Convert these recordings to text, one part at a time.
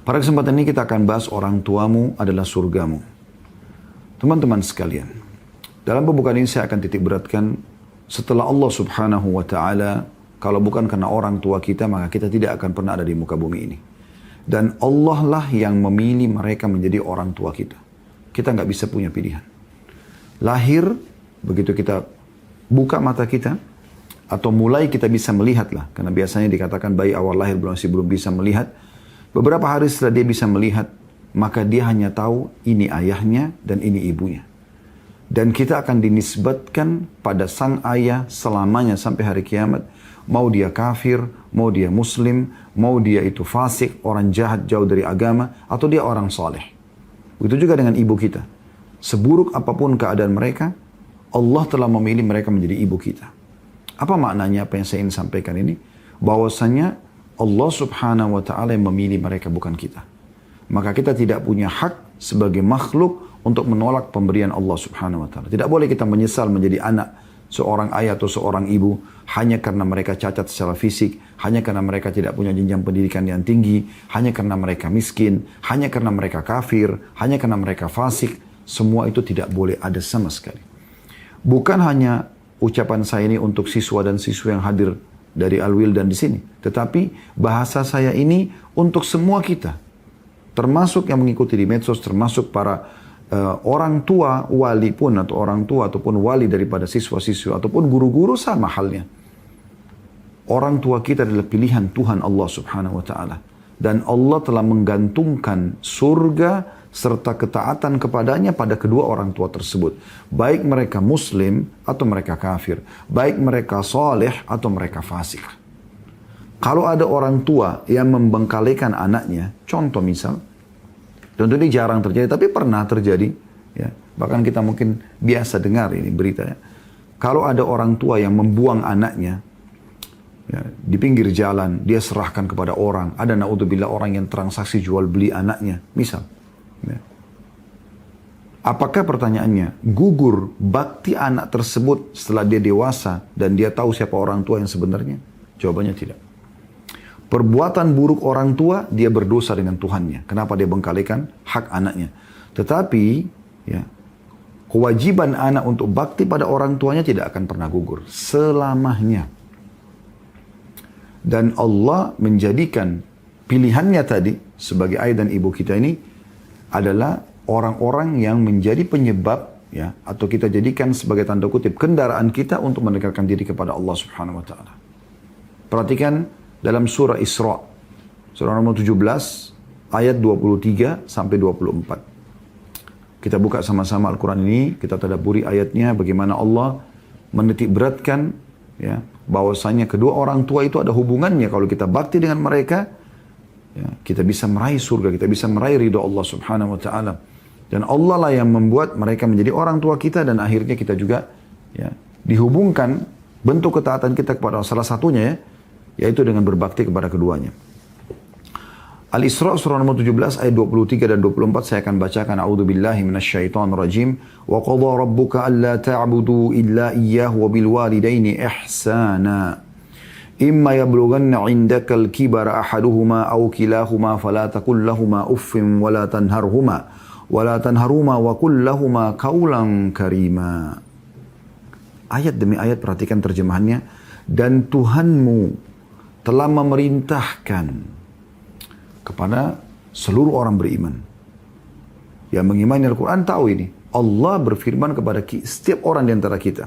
Pada kesempatan ini kita akan bahas orang tuamu adalah surgamu. Teman-teman sekalian, dalam pembukaan ini saya akan titik beratkan setelah Allah Subhanahu wa Ta'ala, kalau bukan karena orang tua kita, maka kita tidak akan pernah ada di muka bumi ini. Dan Allah lah yang memilih mereka menjadi orang tua kita. Kita nggak bisa punya pilihan. Lahir, begitu kita buka mata kita, atau mulai kita bisa melihat lah, karena biasanya dikatakan bayi awal lahir masih belum bisa melihat. Beberapa hari setelah dia bisa melihat, maka dia hanya tahu ini ayahnya dan ini ibunya. Dan kita akan dinisbatkan pada sang ayah selamanya sampai hari kiamat. Mau dia kafir, mau dia muslim, mau dia itu fasik, orang jahat jauh dari agama, atau dia orang soleh. Begitu juga dengan ibu kita. Seburuk apapun keadaan mereka, Allah telah memilih mereka menjadi ibu kita. Apa maknanya apa yang saya ingin sampaikan ini? Bahwasanya Allah Subhanahu wa Ta'ala yang memilih mereka, bukan kita. Maka kita tidak punya hak sebagai makhluk untuk menolak pemberian Allah Subhanahu wa Ta'ala. Tidak boleh kita menyesal menjadi anak seorang ayah atau seorang ibu hanya karena mereka cacat secara fisik, hanya karena mereka tidak punya jenjang pendidikan yang tinggi, hanya karena mereka miskin, hanya karena mereka kafir, hanya karena mereka fasik. Semua itu tidak boleh ada sama sekali. Bukan hanya ucapan saya ini untuk siswa dan siswa yang hadir dari Al-Wildan di sini, tetapi bahasa saya ini untuk semua kita, termasuk yang mengikuti di medsos, termasuk para orang tua wali pun, atau orang tua ataupun wali daripada siswa-siswa ataupun guru-guru, sama halnya. Orang tua kita adalah pilihan Tuhan Allah Subhanahu wa Ta'ala, dan Allah telah menggantungkan surga serta ketaatan kepadanya pada kedua orang tua tersebut. Baik mereka muslim atau mereka kafir. Baik mereka soleh atau mereka fasik. Kalau ada orang tua yang membengkalikan anaknya, contoh misal, tentu ini jarang terjadi, tapi pernah terjadi. Ya, bahkan kita mungkin biasa dengar ini beritanya. Kalau ada orang tua yang membuang anaknya, ya, di pinggir jalan, dia serahkan kepada orang. Ada na'udzubillah orang yang transaksi jual beli anaknya, misal. Ya. Apakah pertanyaannya, gugur bakti anak tersebut setelah dia dewasa dan dia tahu siapa orang tua yang sebenarnya? Jawabannya tidak. Perbuatan buruk orang tua, dia berdosa dengan Tuhannya. Kenapa dia bengkalikan hak anaknya? Tetapi, ya, kewajiban anak untuk bakti pada orang tuanya tidak akan pernah gugur selamanya. Dan Allah menjadikan pilihannya tadi sebagai ayah dan ibu kita ini adalah orang-orang yang menjadi penyebab, ya, atau kita jadikan sebagai tanda kutip kendaraan kita untuk mendekatkan diri kepada Allah Subhanahu wa Ta'ala. Perhatikan dalam surah Isra, surah nomor 17 ayat 23 sampai 24. Kita buka sama-sama Al-Quran ini, kita tadabburi ayatnya, bagaimana Allah menitik beratkan, ya, bahwasanya kedua orang tua itu ada hubungannya. Kalau kita bakti dengan mereka, ya, kita bisa meraih surga, kita bisa meraih ridho Allah Subhanahu wa Ta'ala. Dan Allah lah yang membuat mereka menjadi orang tua kita, dan akhirnya kita juga, ya, dihubungkan bentuk ketaatan kita kepada salah satunya, ya, yaitu dengan berbakti kepada keduanya. Al-Isra surah nomor 17 ayat 23 dan 24 saya akan bacakan. A'udzubillahi minasyaitonir rajim. Wa qadha rabbuka alla ta'budu illa iyyahu wa bil walidaini ihsana. Imma yablughanna 'indakal kibara ahaduhuma aw kilahuma fala taqul lahumu uffin wa la tanharhuma wa qul lahumu qawlan karima. Ayat demi ayat perhatikan terjemahannya. Dan Tuhanmu telah memerintahkan kepada seluruh orang beriman. Yang mengimani Al-Quran tahu ini. Allah berfirman kepada setiap orang di antara kita.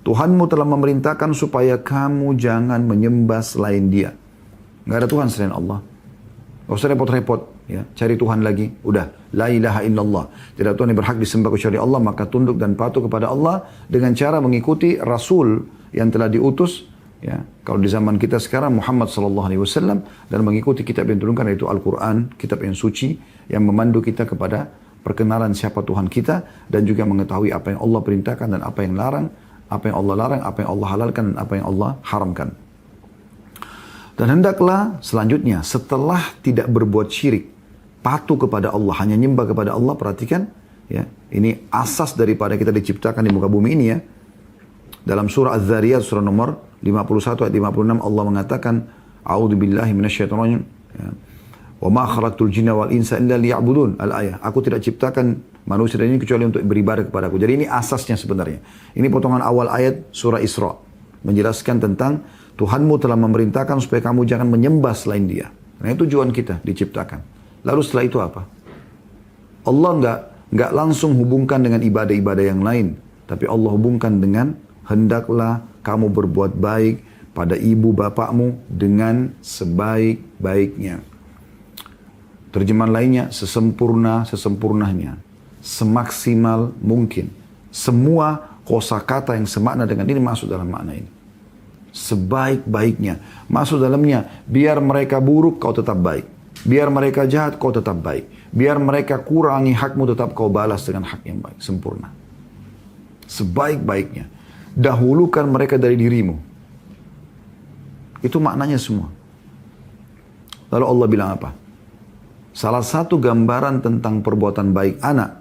Tuhanmu telah memerintahkan supaya kamu jangan menyembah selain Dia. Nggak ada Tuhan selain Allah. Nggak usah repot-repot, ya, cari Tuhan lagi. Udah, la ilaha illallah. Tidak Tuhan yang berhak disembah kecuali Allah, maka tunduk dan patuh kepada Allah dengan cara mengikuti Rasul yang telah diutus. Ya, kalau di zaman kita sekarang Muhammad SAW, dan mengikuti kitab yang diturunkan yaitu Al-Quran, kitab yang suci yang memandu kita kepada perkenalan siapa Tuhan kita, dan juga mengetahui apa yang Allah perintahkan dan apa yang larang, apa yang Allah larang, apa yang Allah halalkan dan apa yang Allah haramkan. Dan hendaklah selanjutnya setelah tidak berbuat syirik, patuh kepada Allah, hanya nyembah kepada Allah. Perhatikan, ya, ini asas daripada kita diciptakan di muka bumi ini, ya. Dalam surah Az-Zariyat surah nomor 51 ayat 56 Allah mengatakan, A'udzubillahi minasyaitonir rajim. Wa ma khalaqtul jinna wal insa illa liya'budun. Al-ayah. Aku tidak ciptakan manusia dan ini kecuali untuk beribadah kepadaku. Jadi ini asasnya sebenarnya. Ini potongan awal ayat surah Isra. Menjelaskan tentang Tuhanmu telah memerintahkan supaya kamu jangan menyembah selain Dia. Nah itu tujuan kita diciptakan. Lalu setelah itu apa? Allah nggak langsung hubungkan dengan ibadah-ibadah yang lain. Tapi Allah hubungkan dengan hendaklah kamu berbuat baik pada ibu bapakmu dengan sebaik-baiknya. Terjemahan lainnya, sesempurnanya, semaksimal mungkin. Semua kosakata yang semakna dengan ini masuk dalam makna ini. Sebaik-baiknya. Masuk dalamnya, biar mereka buruk kau tetap baik. Biar mereka jahat kau tetap baik. Biar mereka kurangi hakmu tetap kau balas dengan hak yang baik. Sempurna. Sebaik-baiknya. Dahulukan mereka dari dirimu. Itu maknanya semua. Lalu Allah bilang apa? Salah satu gambaran tentang perbuatan baik anak.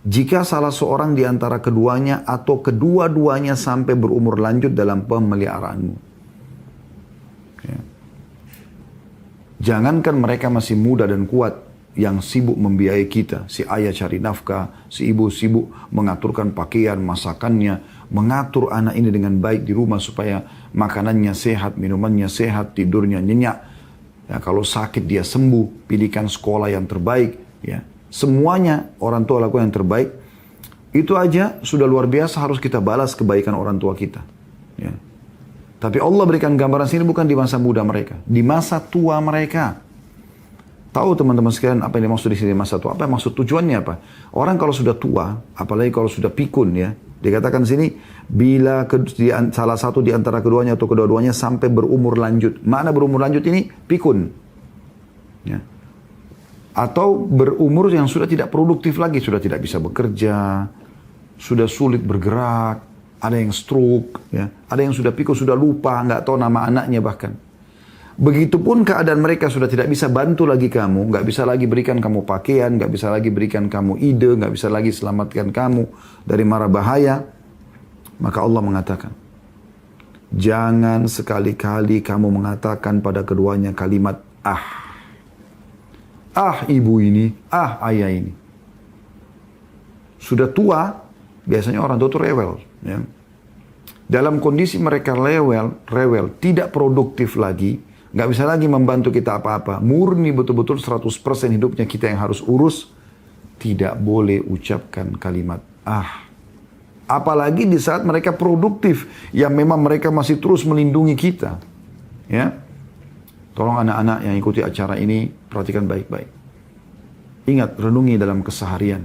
Jika salah seorang di antara keduanya atau kedua-duanya sampai berumur lanjut dalam pemeliharaanmu. Ya. Jangankan mereka masih muda dan kuat yang sibuk membiayai kita. Si ayah cari nafkah, si ibu sibuk mengaturkan pakaian, masakannya, mengatur anak ini dengan baik di rumah supaya makanannya sehat, minumannya sehat, tidurnya nyenyak. Ya, kalau sakit dia sembuh, pilihkan sekolah yang terbaik. Ya. Semuanya orang tua lakukan yang terbaik. Itu aja sudah luar biasa harus kita balas kebaikan orang tua kita. Ya. Tapi Allah berikan gambaran sini bukan di masa muda mereka. Di masa tua mereka. Tahu teman-teman sekalian apa yang dimaksud di sini masa tua? Apa yang maksud tujuannya apa? Orang kalau sudah tua, apalagi kalau sudah pikun ya. Dikatakan sini, bila salah satu di antara keduanya atau kedua-duanya sampai berumur lanjut. Makna berumur lanjut ini pikun. Ya. Atau berumur yang sudah tidak produktif lagi. Sudah tidak bisa bekerja. Sudah sulit bergerak. Ada yang stroke. Ya. Ada yang sudah pikun, sudah lupa. Nggak tahu nama anaknya bahkan. Begitupun keadaan mereka sudah tidak bisa bantu lagi kamu. Nggak bisa lagi berikan kamu pakaian. Nggak bisa lagi berikan kamu ide. Nggak bisa lagi selamatkan kamu dari mara bahaya. Maka Allah mengatakan, jangan sekali-kali kamu mengatakan pada keduanya kalimat ah. Ah ibu ini, ah ayah ini. Sudah tua, biasanya orang tua itu rewel. Ya. Dalam kondisi mereka rewel, tidak produktif lagi, nggak bisa lagi membantu kita apa-apa. Murni betul-betul 100% hidupnya kita yang harus urus. Tidak boleh ucapkan kalimat ah. Apalagi di saat mereka produktif, yang memang mereka masih terus melindungi kita. Ya, tolong anak-anak yang ikuti acara ini, perhatikan baik-baik. Ingat, renungi dalam keseharian.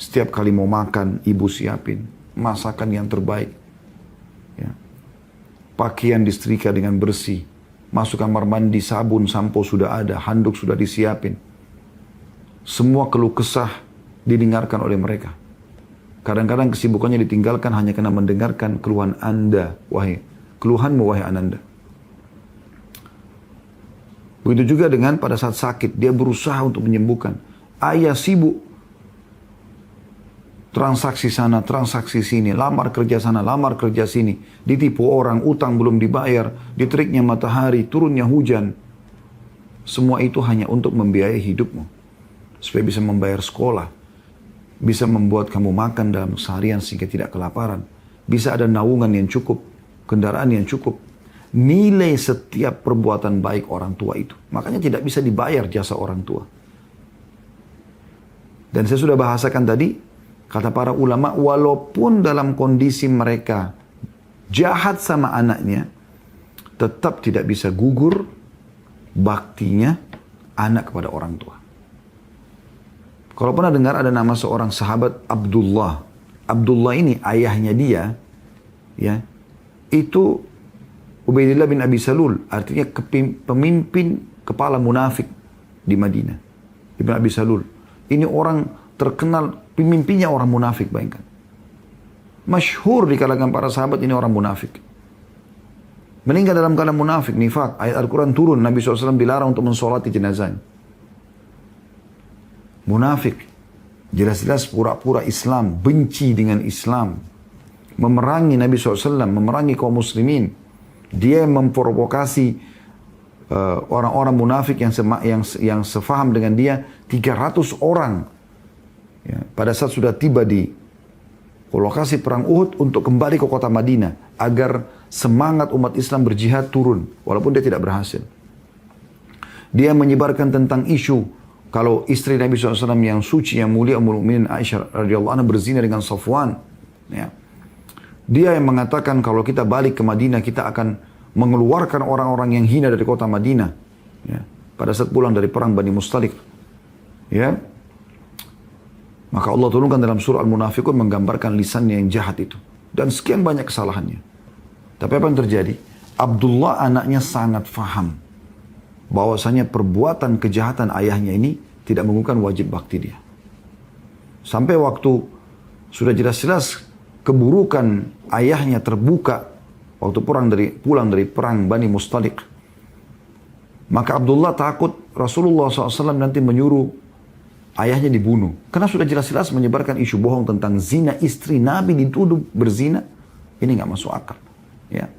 Setiap kali mau makan, ibu siapin masakan yang terbaik. Ya. Pakaian disetrika dengan bersih. Masuk kamar mandi, sabun, sampo sudah ada, handuk sudah disiapin. Semua keluh kesah didengarkan oleh mereka. Kadang-kadang kesibukannya ditinggalkan hanya karena mendengarkan keluhan Anda, keluhanmu wahai Ananda. Begitu juga dengan pada saat sakit, dia berusaha untuk menyembuhkan. Ayah sibuk transaksi sana, transaksi sini, lamar kerja sana, lamar kerja sini, ditipu orang, utang belum dibayar, diteriknya matahari, turunnya hujan. Semua itu hanya untuk membiayai hidupmu, supaya bisa membayar sekolah, bisa membuat kamu makan dalam seharian sehingga tidak kelaparan, bisa ada naungan yang cukup, kendaraan yang cukup. Nilai setiap perbuatan baik orang tua itu. Makanya tidak bisa dibayar jasa orang tua. Dan saya sudah bahasakan tadi, kata para ulama, walaupun dalam kondisi mereka jahat sama anaknya, tetap tidak bisa gugur baktinya anak kepada orang tua. Kalau pernah dengar ada nama seorang sahabat Abdullah. Abdullah ini ayahnya dia, ya, itu Ubaidillah bin Abi Salul, artinya pemimpin kepala munafik di Madinah. Ibn Abi Salul. Ini orang terkenal, pemimpinnya orang munafik, bayangkan. Masyhur di kalangan para sahabat ini orang munafik. Meninggal dalam keadaan munafik, nifak. Ayat Al-Quran turun, Nabi SAW dilarang untuk mensolati jenazahnya. Munafik. Jelas-jelas pura-pura Islam, benci dengan Islam. Memerangi Nabi SAW, memerangi kaum muslimin. Dia yang memprovokasi orang-orang munafik yang sefaham dengan dia 300 orang. Ya, pada saat sudah tiba di lokasi perang Uhud untuk kembali ke kota Madinah agar semangat umat Islam berjihad turun walaupun dia tidak berhasil. Dia menyebarkan tentang isu kalau istri Nabi SAW yang suci, yang mulia, Ummul Mukminin Aisyah radhiyallahu anha berzina dengan Safwan. Ya. Dia yang mengatakan kalau kita balik ke Madinah kita akan mengeluarkan orang-orang yang hina dari kota Madinah. Ya. Pada saat pulang dari perang Bani Mustalik. Ya. Maka Allah turunkan dalam surah Al-Munafiqun menggambarkan lisannya yang jahat itu. Dan sekian banyak kesalahannya. Tapi apa yang terjadi? Abdullah anaknya sangat faham bahwasanya perbuatan kejahatan ayahnya ini tidak menggunakan wajib bakti dia. Sampai waktu sudah jelas-jelas keburukan ayahnya terbuka waktu pulang dari perang Bani Mustalik. Maka Abdullah takut Rasulullah SAW nanti menyuruh ayahnya dibunuh. Karena sudah jelas-jelas menyebarkan isu bohong tentang zina, istri Nabi dituduh berzina. Ini nggak masuk akal. Ya.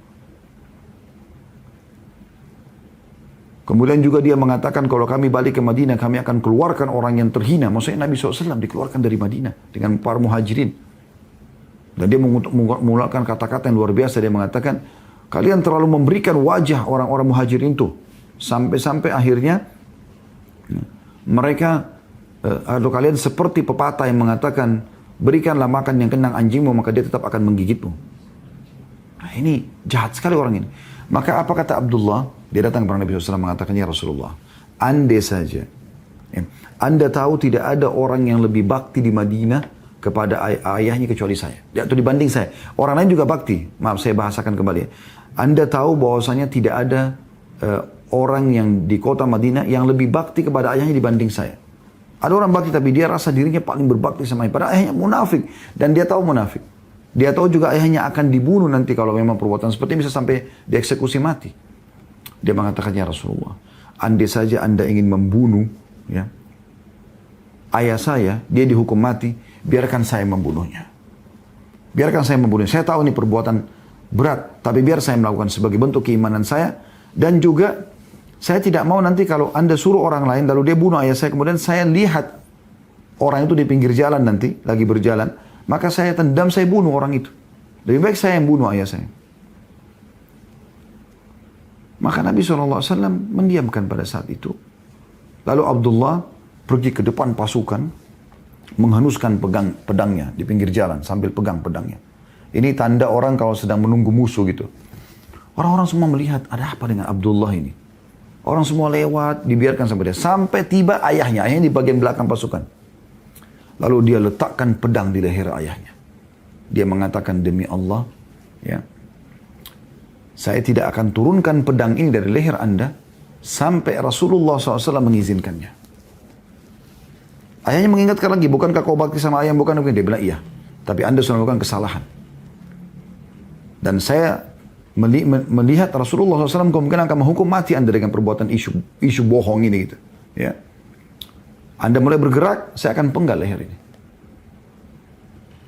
Kemudian juga dia mengatakan kalau kami balik ke Madinah kami akan keluarkan orang yang terhina. Maksudnya Nabi SAW dikeluarkan dari Madinah dengan para muhajirin. Dan dia mengularkan kata-kata yang luar biasa. Dia mengatakan kalian terlalu memberikan wajah orang-orang muhajirin itu. Sampai-sampai akhirnya mereka atau kalian seperti pepatah yang mengatakan berikanlah makan yang kenang anjingmu maka dia tetap akan menggigitmu. Nah, ini jahat sekali orang ini. Maka apa kata Abdullah? Dia datang kepada Nabi SAW mengatakan, ya Rasulullah, andai saja Anda tahu tidak ada orang yang lebih bakti di Madinah kepada ayahnya kecuali saya. Atau dibanding saya. Orang lain juga bakti. Maaf saya bahasakan kembali. Anda tahu bahwasanya tidak ada orang yang di kota Madinah yang lebih bakti kepada ayahnya dibanding saya. Ada orang bakti tapi dia rasa dirinya paling berbakti sama ayahnya. Padahal ayahnya munafik. Dan dia tahu munafik. Dia tahu juga ayahnya akan dibunuh nanti kalau memang perbuatan seperti ini bisa sampai dieksekusi mati. Dia mengatakan, ya Rasulullah, andai saja Anda ingin membunuh ya, ayah saya, dia dihukum mati, biarkan saya membunuhnya. Biarkan saya membunuhnya. Saya tahu ini perbuatan berat, tapi biar saya melakukan sebagai bentuk keimanan saya. Dan juga, saya tidak mau nanti kalau Anda suruh orang lain, lalu dia bunuh ayah saya, kemudian saya lihat orang itu di pinggir jalan nanti, lagi berjalan, maka saya tendam, saya bunuh orang itu. Lebih baik saya yang bunuh ayah saya. Maka Nabi SAW mendiamkan pada saat itu. Lalu Abdullah pergi ke depan pasukan, menghenuskan pedangnya di pinggir jalan sambil pegang pedangnya. Ini tanda orang kalau sedang menunggu musuh gitu. Orang-orang semua melihat ada apa dengan Abdullah ini. Orang semua lewat, dibiarkan sampai dia. Sampai tiba ayahnya di bagian belakang pasukan. Lalu dia letakkan pedang di leher ayahnya. Dia mengatakan, demi Allah, ya, saya tidak akan turunkan pedang ini dari leher Anda sampai Rasulullah SAW mengizinkannya. Ayahnya mengingatkan lagi, bukankah kau bakti sama ayah? Bukan. Dia bilang, iya. Tapi Anda sudah melakukan kesalahan. Dan saya melihat Rasulullah SAW kemungkinan akan menghukum mati Anda dengan perbuatan isu bohong ini gitu. Ya. Anda mulai bergerak, saya akan penggal leher ini.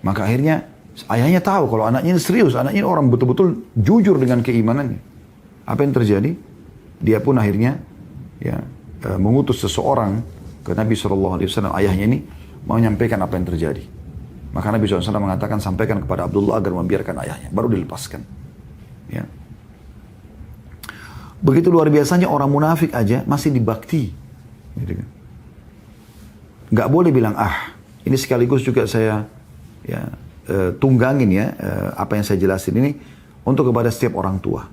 Maka akhirnya ayahnya tahu kalau anaknya ini serius, anaknya ini orang betul-betul jujur dengan keimanannya. Apa yang terjadi? Dia pun akhirnya ya, mengutus seseorang ke Nabi SAW, ayahnya ini menyampaikan apa yang terjadi. Maka Nabi SAW mengatakan sampaikan kepada Abdullah agar membiarkan ayahnya, baru dilepaskan. Ya. Begitu luar biasanya orang munafik aja masih dibakti. Gitu kan. Gak boleh bilang ini sekaligus juga saya ya, tunggangin ya apa yang saya jelasin ini untuk kepada setiap orang tua.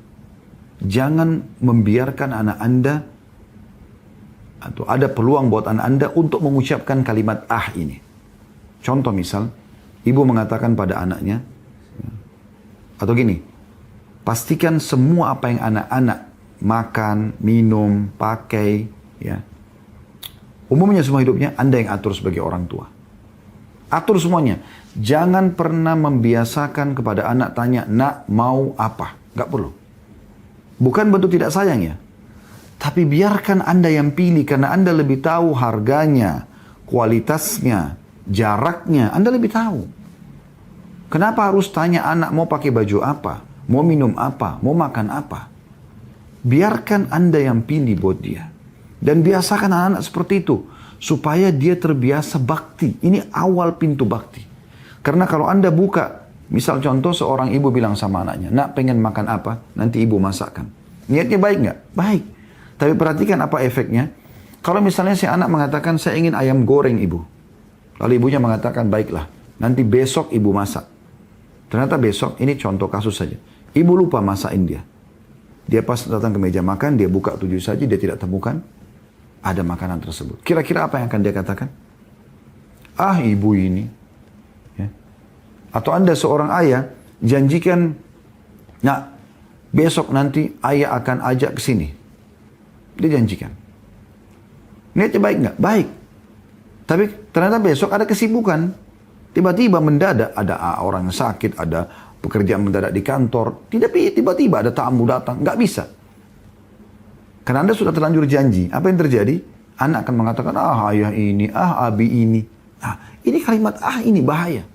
Jangan membiarkan anak Anda atau ada peluang buat anak Anda untuk mengucapkan kalimat ini. Contoh misal, ibu mengatakan pada anaknya, atau gini, pastikan semua apa yang anak-anak makan, minum, pakai, ya, umumnya semua hidupnya Anda yang atur sebagai orang tua. Atur semuanya. Jangan pernah membiasakan kepada anak tanya, nak mau apa? Gak perlu. Bukan bentuk tidak sayang ya. Tapi biarkan Anda yang pilih karena Anda lebih tahu harganya, kualitasnya, jaraknya. Anda lebih tahu. Kenapa harus tanya anak mau pakai baju apa? Mau minum apa? Mau makan apa? biarkan Anda yang pilih buat dia. Dan biasakan anak-anak seperti itu. Supaya dia terbiasa bakti. Ini awal pintu bakti. Karena kalau Anda buka, misal contoh seorang ibu bilang sama anaknya, nak pengen makan apa? Nanti ibu masakkan. Niatnya baik nggak? Baik. Tapi perhatikan apa efeknya. Kalau misalnya si anak mengatakan, saya ingin ayam goreng ibu. Lalu ibunya mengatakan, baiklah. Nanti besok ibu masak. Ternyata besok, ini contoh kasus saja. Ibu lupa masakin dia. Dia pas datang ke meja makan, dia buka 7 saja, dia tidak temukan ada makanan tersebut. Kira-kira apa yang akan dia katakan? Ah, ibu ini. Ya. Atau Anda seorang ayah, janjikan, nah, besok nanti ayah akan ajak ke sini. Dia janjikan. Niatnya baik nggak? Baik. Tapi ternyata besok ada kesibukan. Tiba-tiba mendadak ada orang yang sakit, ada pekerjaan mendadak di kantor. Tiba-tiba ada tamu datang. Nggak bisa. Karena Anda sudah terlanjur janji. Apa yang terjadi? Anak akan mengatakan, ah ayah ini, ah abi ini. Nah, ini kalimat ah ini bahaya.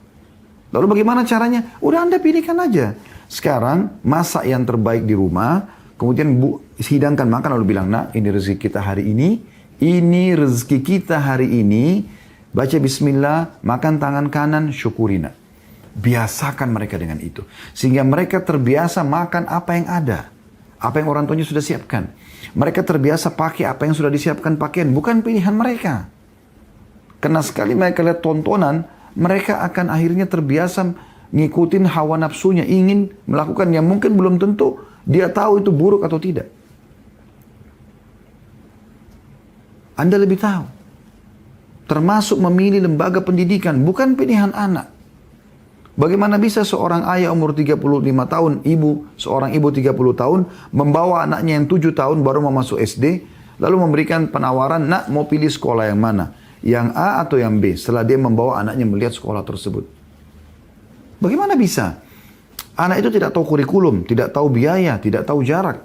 Lalu bagaimana caranya? Udah Anda pilihkan aja. Sekarang masak yang terbaik di rumah. Kemudian hidangkan makan lalu bilang, nah ini rezeki kita hari ini. Ini rezeki kita hari ini. Baca bismillah, makan tangan kanan, syukurina. Biasakan mereka dengan itu. Sehingga mereka terbiasa makan apa yang ada. Apa yang orang tuanya sudah siapkan. Mereka terbiasa pakai apa yang sudah disiapkan pakaian. Bukan pilihan mereka. Karena sekali mereka lihat tontonan, mereka akan akhirnya terbiasa ngikutin hawa nafsunya. Ingin melakukan yang mungkin belum tentu dia tahu itu buruk atau tidak. Anda lebih tahu. Termasuk memilih lembaga pendidikan. Bukan pilihan anak. Bagaimana bisa seorang ayah umur 35 tahun, seorang ibu 30 tahun, membawa anaknya yang 7 tahun baru mau masuk SD, lalu memberikan penawaran, nak mau pilih sekolah yang mana? Yang A atau yang B? Setelah dia membawa anaknya melihat sekolah tersebut. Bagaimana bisa? Anak itu tidak tahu kurikulum, tidak tahu biaya, tidak tahu jarak.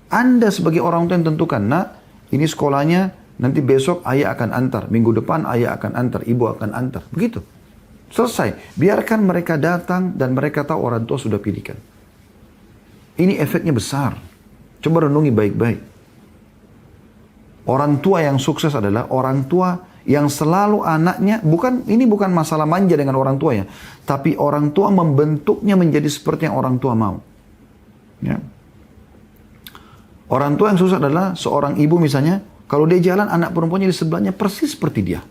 Anda sebagai orang tua yang tentukan, nak ini sekolahnya, nanti besok ayah akan antar, minggu depan ayah akan antar, ibu akan antar. Begitu. Selesai. Biarkan mereka datang dan mereka tahu orang tua sudah pilihkan. Ini efeknya besar. Coba renungi baik-baik. Orang tua yang sukses adalah orang tua yang selalu anaknya, ini bukan masalah manja dengan orang tuanya, tapi orang tua membentuknya menjadi seperti yang orang tua mau. Ya. Orang tua yang sukses adalah seorang ibu misalnya, kalau dia jalan anak perempuannya di sebelahnya persis seperti dia.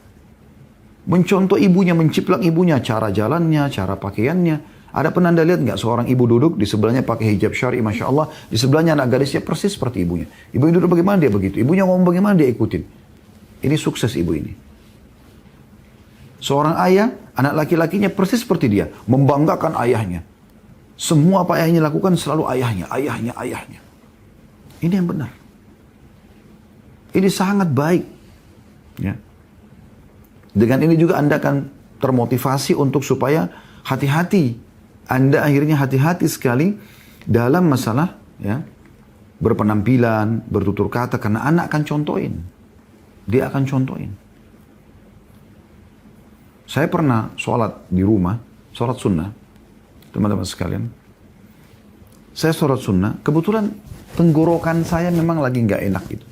Mencontoh ibunya, menciplak ibunya, cara jalannya, cara pakaiannya. Ada pernah Anda lihat nggak seorang ibu duduk, di sebelahnya pakai hijab syar'i, Masya Allah. Di sebelahnya anak gadisnya persis seperti ibunya. Ibu yang duduk bagaimana dia begitu. Ibunya ngomong bagaimana dia ikutin. Ini sukses ibu ini. Seorang ayah, anak laki-lakinya persis seperti dia. Membanggakan ayahnya. Semua apa ayahnya lakukan selalu ayahnya. Ini yang benar. Ini sangat baik. Ya. Dengan ini juga Anda akan termotivasi untuk supaya hati-hati. Anda akhirnya hati-hati sekali dalam masalah ya, berpenampilan, bertutur kata. Karena anak akan contohin. Dia akan contohin. Saya pernah sholat di rumah, sholat sunnah. Teman-teman sekalian. Saya sholat sunnah, kebetulan tenggorokan saya memang lagi nggak enak gitu.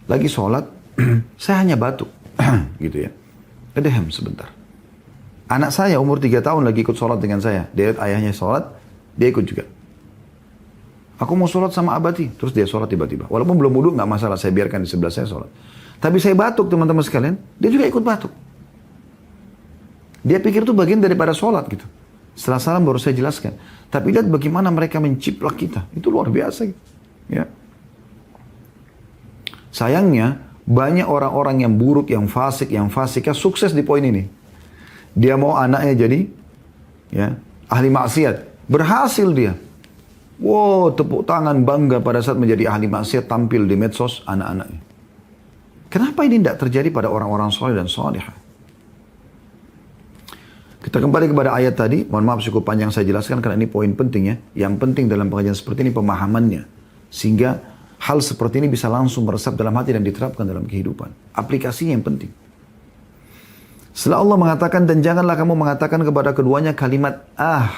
Lagi sholat, saya hanya batuk. Gitu ya. Kedehem sebentar. Anak saya umur 3 tahun lagi ikut sholat dengan saya. Dia lihat ayahnya sholat, dia ikut juga. Aku mau sholat sama abati. Terus dia sholat tiba-tiba. Walaupun belum wudhu, nggak masalah. Saya biarkan di sebelah saya sholat. Tapi saya batuk teman-teman sekalian. Dia juga ikut batuk. Dia pikir itu bagian daripada sholat gitu. Setelah salam baru saya jelaskan. Tapi lihat bagaimana mereka menciplak kita. Itu luar biasa gitu. Ya. Sayangnya, banyak orang-orang yang buruk, yang fasiknya sukses di poin ini. Dia mau anaknya jadi ya, ahli maksiat. Berhasil dia. Wow, tepuk tangan bangga pada saat menjadi ahli maksiat tampil di medsos anak-anaknya. Kenapa ini tidak terjadi pada orang-orang soleh dan solehah? Kita kembali kepada ayat tadi. Mohon maaf cukup panjang saya jelaskan karena ini poin penting ya. Yang penting dalam pengajian seperti ini pemahamannya. Sehingga hal seperti ini bisa langsung meresap dalam hati dan diterapkan dalam kehidupan. Aplikasinya yang penting. Setelah Allah mengatakan, dan janganlah kamu mengatakan kepada keduanya kalimat ah.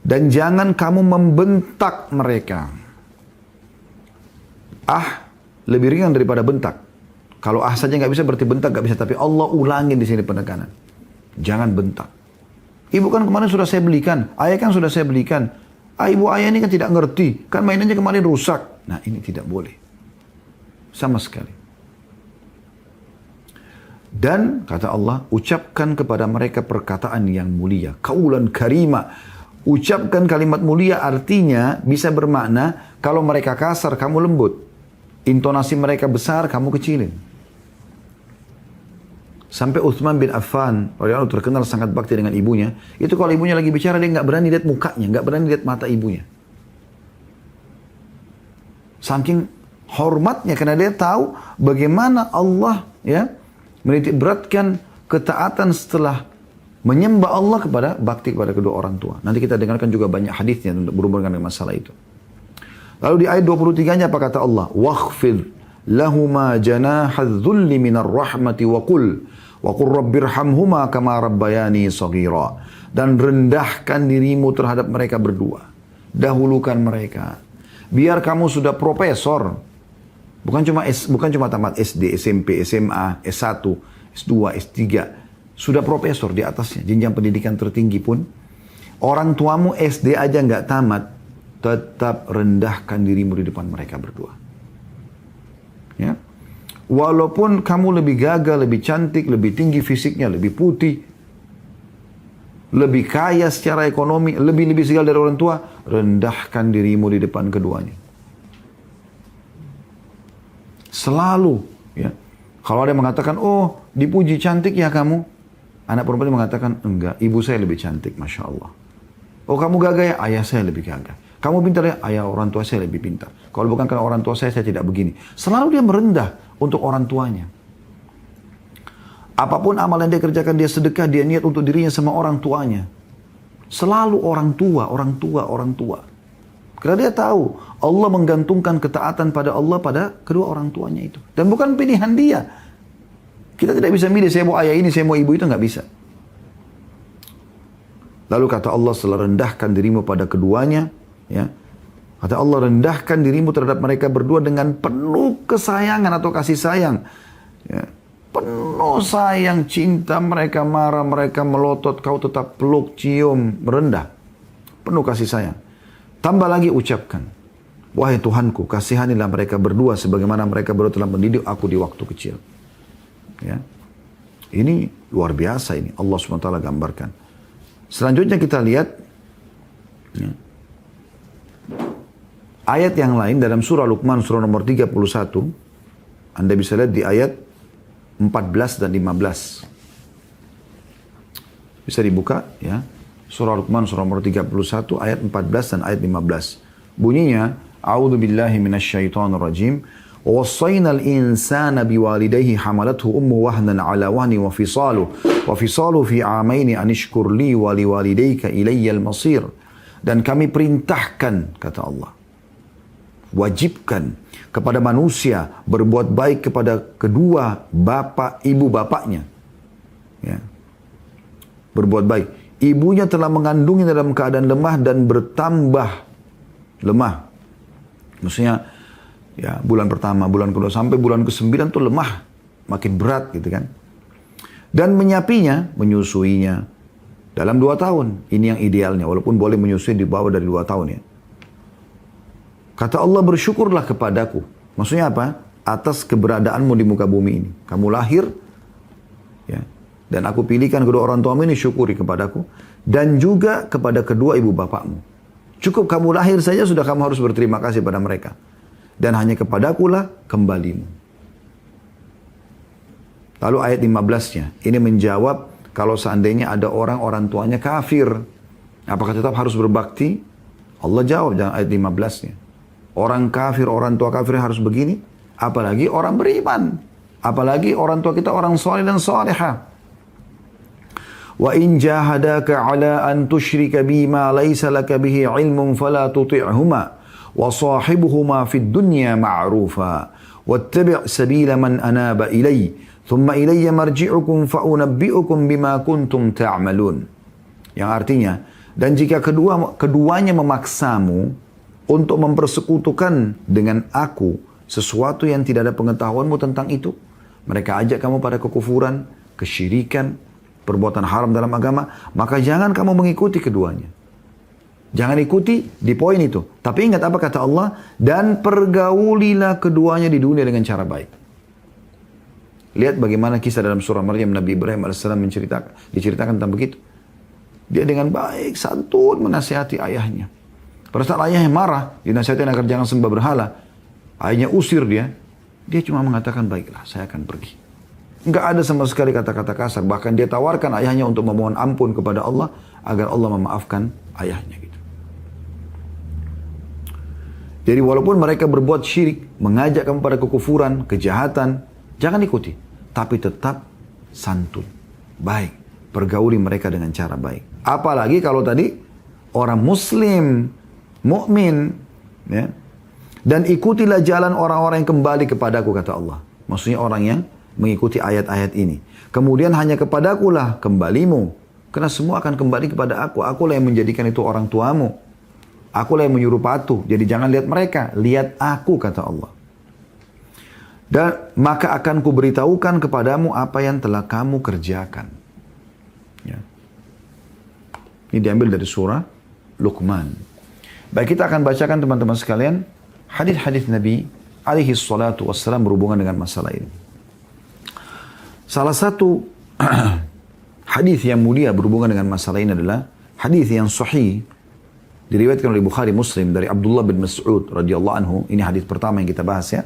Dan jangan kamu membentak mereka. Ah lebih ringan daripada bentak. Kalau ah saja nggak bisa berarti bentak nggak bisa. Tapi Allah ulangin di sini penekanan. Jangan bentak. Ibu kan kemarin sudah saya belikan. Ayah kan sudah saya belikan. Ibu ayah ini kan tidak ngerti. Kan mainannya kemarin rusak. Nah ini tidak boleh. Sama sekali. Dan kata Allah, ucapkan kepada mereka perkataan yang mulia. Qaulan karima. Ucapkan kalimat mulia artinya bisa bermakna kalau mereka kasar kamu lembut. Intonasi mereka besar kamu kecilin. Sampai Uthman bin Affan, radhiyallahu anhu terkenal sangat bakti dengan ibunya. Itu kalau ibunya lagi bicara dia nggak berani lihat mukanya, nggak berani lihat mata ibunya. Saking hormatnya karena dia tahu bagaimana Allah ya menitik beratkan ketaatan setelah menyembah Allah kepada bakti kepada kedua orang tua. Nanti kita dengarkan juga banyak hadisnya untuk berhubungan dengan masalah itu. Lalu di ayat 23-nya apa kata Allah? Wakhfid lahuma janahadz-dzulli minar rahmati wa qul rabbirhamhuma kama rabbayani shaghira. Dan rendahkan dirimu terhadap mereka berdua. Dahulukan mereka. Biar kamu sudah profesor. Bukan cuma tamat SD, SMP, SMA, S1, S2, S3. Sudah profesor di atasnya. Jenjang pendidikan tertinggi pun. Orang tuamu SD aja nggak tamat. Tetap rendahkan dirimu di depan mereka berdua. Ya. Walaupun kamu lebih gagah, lebih cantik, lebih tinggi fisiknya, lebih putih, lebih kaya secara ekonomi, lebih segala dari orang tua, rendahkan dirimu di depan keduanya. Selalu, ya. Kalau ada yang mengatakan, oh dipuji cantik ya kamu, anak perempuan mengatakan, enggak, ibu saya lebih cantik, Masya Allah. Oh kamu gagah ya, ayah saya lebih gagah. Kamu pintar ya, ayah orang tua saya lebih pintar. Kalau bukan karena orang tua saya tidak begini. Selalu dia merendah untuk orang tuanya. Apapun amal yang dia kerjakan, dia sedekah, dia niat untuk dirinya sama orang tuanya. Selalu orang tua. Karena dia tahu Allah menggantungkan ketaatan pada Allah pada kedua orang tuanya itu. Dan bukan pilihan dia. Kita tidak bisa milih, saya mau ayah ini, saya mau ibu itu, nggak bisa. Lalu kata Allah, setelah rendahkan dirimu pada keduanya, ya, kata Allah, rendahkan dirimu terhadap mereka berdua dengan penuh kesayangan atau kasih sayang. Ya. Penuh sayang, cinta, mereka marah, mereka melotot, kau tetap peluk, cium, merendah. Penuh kasih sayang. Tambah lagi ucapkan, wahai Tuhanku, kasihanilah mereka berdua sebagaimana mereka berdua telah mendidik aku di waktu kecil. Ya. Ini luar biasa ini, Allah SWT gambarkan. Selanjutnya kita lihat, ya, ayat yang lain dalam surah Luqman, surah nomor 31. Anda bisa lihat di ayat 14 dan 15. Bisa dibuka ya. Surah Luqman, surah nomor 31, ayat 14 dan ayat 15. Bunyinya, A'udzu billahi minasyaitonir rajim. وَوَصَّيْنَا الْإِنسَانَ بِوَالِدَيْهِ حَمَلَتْهُ أُمُّهُ وَهْنًا عَلَى وَهْنٍ وَفِصَالُهُ فِي عَامَيْنِ أَنِ اشْكُرْ لِي وَلِوَالِدَيْكَ إِلَيَّ الْمَصِيرُ. Dan kami perintahkan, kata Allah, wajibkan kepada manusia berbuat baik kepada kedua ibu bapaknya. Ya. Berbuat baik. Ibunya telah mengandungnya dalam keadaan lemah dan bertambah lemah. Maksudnya, ya, bulan pertama, bulan kedua, sampai bulan ke-9 tuh lemah. Makin berat gitu kan. Dan menyapinya, menyusuinya dalam 2 tahun. Ini yang idealnya. Walaupun boleh menyusui di bawah dari 2 tahun ya. Kata Allah, bersyukurlah kepadaku. Maksudnya apa? Atas keberadaanmu di muka bumi ini. Kamu lahir, ya, dan aku pilihkan kedua orang tuamu ini, syukuri kepadaku. Dan juga kepada kedua ibu bapakmu. Cukup kamu lahir saja sudah kamu harus berterima kasih pada mereka. Dan hanya kepadakulah kembalimu. Lalu ayat 15-nya. Ini menjawab kalau seandainya ada orang tuanya kafir. Apakah tetap harus berbakti? Allah jawab dalam ayat 15-nya. Orang kafir, orang tua kafir harus begini. Apalagi orang beriman. Apalagi orang tua kita orang saleh dan salihah. Wa in jahadaka ala an tusyrika bima laysa laka bihi ilmun fala tuti'huma wa sahibuhuma fid dunya ma'rufa wattabi' sabila man anaba ilai thumma ilayya marji'ukum fa unabbi'ukum bima kuntum ta'malun. Yang artinya, dan jika keduanya memaksamu untuk mempersekutukan dengan aku sesuatu yang tidak ada pengetahuanmu tentang itu, mereka ajak kamu pada kekufuran, kesyirikan, perbuatan haram dalam agama, maka jangan kamu mengikuti keduanya. Jangan ikuti di poin itu. Tapi ingat apa kata Allah? Dan pergaulilah keduanya di dunia dengan cara baik. Lihat bagaimana kisah dalam surah Maryam Nabi Ibrahim AS diceritakan tentang begitu. Dia dengan baik, santun menasihati ayahnya. Pada saat ayahnya marah, dinasihati agar jangan sembah berhala. Ayahnya usir dia. Dia cuma mengatakan, baiklah saya akan pergi. Enggak ada sama sekali kata-kata kasar. Bahkan dia tawarkan ayahnya untuk memohon ampun kepada Allah agar Allah memaafkan ayahnya. Gitu. Jadi walaupun mereka berbuat syirik, mengajak kamu pada kekufuran, kejahatan, jangan ikuti. Tapi tetap santun, baik. Pergauli mereka dengan cara baik. Apalagi kalau tadi orang muslim, mukmin, ya. Dan ikutilah jalan orang-orang yang kembali kepadaku, kata Allah. Maksudnya orang yang mengikuti ayat-ayat ini. Kemudian hanya kepadakulah kembalimu. Karena semua akan kembali kepada aku. Akulah yang menjadikan itu orang tuamu. Akulah yang menyuruh patuh. Jadi jangan lihat mereka. Lihat aku, kata Allah. Dan maka akan kuberitahukan kepadamu apa yang telah kamu kerjakan. Ya. Ini diambil dari surah Luqman. Baik, kita akan bacakan teman-teman sekalian hadis-hadis Nabi alaihi salatu wassalam berhubungan dengan masalah ini. Salah satu hadis yang mulia berhubungan dengan masalah ini adalah hadis yang sahih diriwayatkan oleh Bukhari Muslim dari Abdullah bin Mas'ud radhiyallahu anhu. Ini hadis pertama yang kita bahas ya.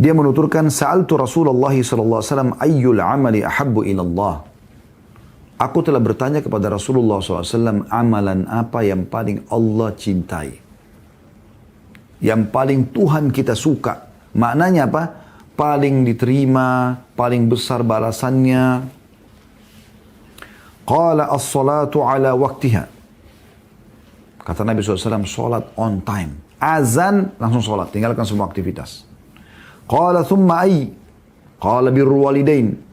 Dia menuturkan, sa'altu Rasulullah sallallahu alaihi wasallam ayyul amali ahabbu ila Allah. Aku telah bertanya kepada Rasulullah SAW, amalan apa yang paling Allah cintai? Yang paling Tuhan kita suka. Maknanya apa? Paling diterima, paling besar balasannya. Qala as-salatu ala waktiha. Kata Nabi SAW, salat on time. Azan, langsung salat. Tinggalkan semua aktivitas. Qala thumma ay. Qala birrul walidain.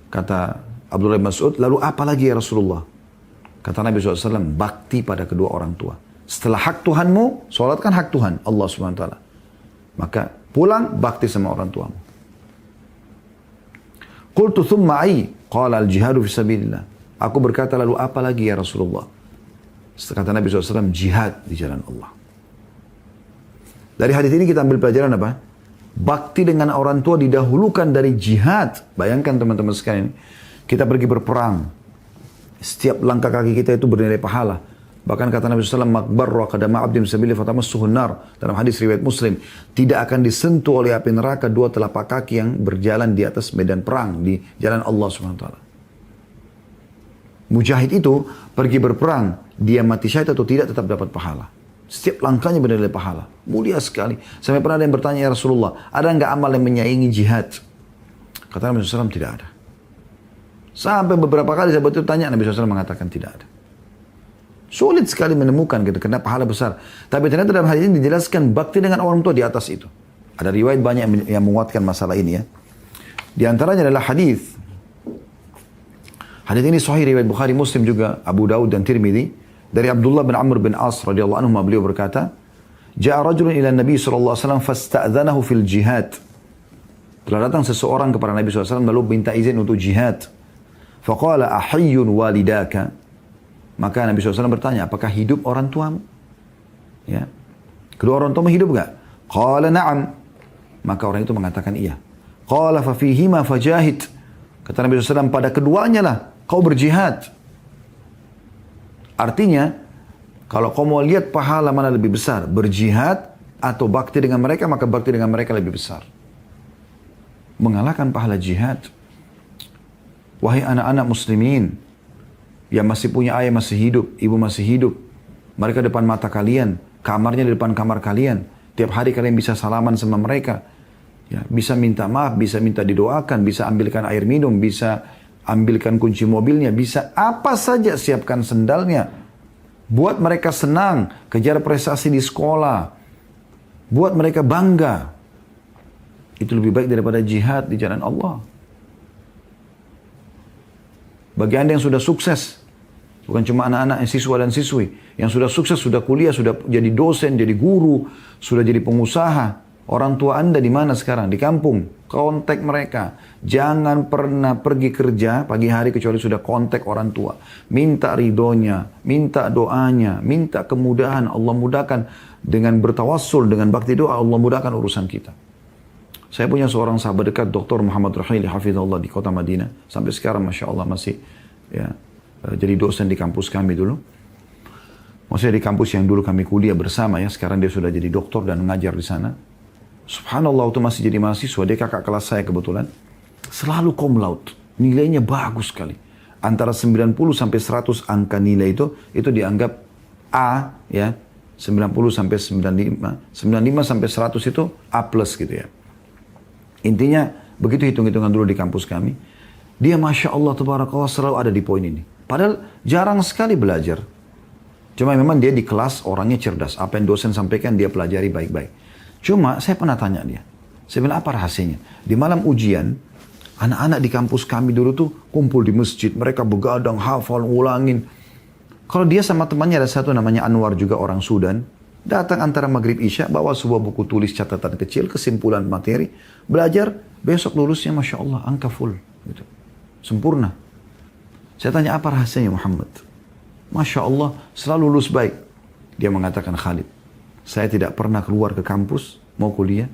Kata Abdullah bin Mas'ud, lalu apa lagi ya Rasulullah? Kata Nabi SAW, bakti pada kedua orang tua. Setelah hak Tuhanmu, sholat kan hak Tuhan, Allah SWT. Maka pulang, bakti sama orang tuamu. Qultu thumma ay, qala al-jihadu fi sabilillah. Aku berkata, lalu apa lagi ya Rasulullah? Kata Nabi SAW, jihad di jalan Allah. Dari hadis ini kita ambil pelajaran apa? Bakti dengan orang tua didahulukan dari jihad. Bayangkan teman-teman sekalian, kita pergi berperang. Setiap langkah kaki kita itu bernilai pahala. Bahkan kata Nabi SAW, makbarra qadama abdim sabili fatamassuhun nar. Dalam hadis riwayat Muslim, tidak akan disentuh oleh api neraka dua telapak kaki yang berjalan di atas medan perang di jalan Allah SWT. Mujahid itu pergi berperang, dia mati syahid atau tidak tetap dapat pahala. Setiap langkahnya bernilai pahala. Mulia sekali. Sampai pernah ada yang bertanya, ya Rasulullah, ada enggak amal yang menyaingi jihad? Kata Nabi SAW, tidak ada. Sampai beberapa kali sahabat itu tanya, Nabi SAW mengatakan tidak ada. Sulit sekali menemukan gitu, karena pahala besar. Tapi ternyata dalam hal ini dijelaskan bakti dengan orang tua di atas itu. Ada riwayat banyak yang menguatkan masalah ini ya. Di antaranya adalah hadis. Hadis ini sahih riwayat Bukhari Muslim juga, Abu Daud dan Tirmidzi. Dari Abdullah bin Amr bin As radhiyallahu anhu, beliau berkata, Ja'a rajulun ila Nabi sallallahu alaihi wasallam fasta'dzanahu fil jihad. Telah datang seseorang kepada Nabi SAW lalu minta izin untuk jihad. Faqala ahayyun walidaka. Maka Nabi SAW bertanya, apakah hidup orang tuamu? Ya. Kedua orang tuamu hidup enggak? Qala na'am. Maka orang itu mengatakan iya. Qala fa fihima fajahid. Kata Nabi SAW, pada keduanya lah kau berjihad. Artinya, kalau kau mau lihat pahala mana lebih besar, berjihad atau bakti dengan mereka, maka bakti dengan mereka lebih besar. Mengalahkan pahala jihad. Wahai anak-anak muslimin, yang masih punya ayah masih hidup, ibu masih hidup, mereka depan mata kalian, kamarnya di depan kamar kalian, tiap hari kalian bisa salaman sama mereka, ya, bisa minta maaf, bisa minta didoakan, bisa ambilkan air minum, bisa ambilkan kunci mobilnya, bisa apa saja, siapkan sendalnya. Buat mereka senang, kejar prestasi di sekolah. Buat mereka bangga. Itu lebih baik daripada jihad di jalan Allah. Bagi Anda yang sudah sukses, Bukan cuma anak-anak siswa dan siswi. Yang sudah sukses, sudah kuliah, sudah jadi dosen, jadi guru, sudah jadi pengusaha. Orang tua Anda di mana sekarang? Di kampung. Kontak mereka. Jangan pernah pergi kerja pagi hari kecuali sudah kontak orang tua. Minta ridhonya, minta doanya, minta kemudahan. Allah mudahkan dengan bertawassul, dengan bakti doa. Allah mudahkan urusan kita. Saya punya seorang sahabat dekat, Dr. Muhammad Rahili Hafizahullah di kota Madinah. Sampai sekarang Masya Allah masih jadi dosen di kampus kami dulu. Maksudnya di kampus yang dulu kami kuliah bersama ya. Sekarang dia sudah jadi doktor dan mengajar di sana. Subhanallah, waktu masih jadi mahasiswa, dia kakak kelas saya kebetulan. Selalu cum laude. Nilainya bagus sekali. Antara 90 sampai 100 angka nilai itu dianggap A ya. 90 sampai 95. 95 sampai 100 itu A plus gitu ya. Intinya begitu hitung-hitungan dulu di kampus kami. Dia Masya Allah Tabarakallah selalu ada di poin ini. Padahal jarang sekali belajar. Cuma memang dia di kelas orangnya cerdas. Apa yang dosen sampaikan dia pelajari baik-baik. Cuma saya pernah tanya dia. Saya bilang apa rahasianya? Di malam ujian, anak-anak di kampus kami dulu tuh kumpul di masjid. Mereka begadang, hafal, ulangin. Kalau dia sama temannya ada satu namanya Anwar juga orang Sudan. Datang antara maghrib isya, bawa sebuah buku tulis catatan kecil, kesimpulan materi. Belajar, besok lulusnya Masya Allah, angka full. Gitu. Sempurna. Saya tanya apa rahasianya Muhammad? Masya Allah, selalu lulus baik. Dia mengatakan Khalid, saya tidak pernah keluar ke kampus, mau kuliah.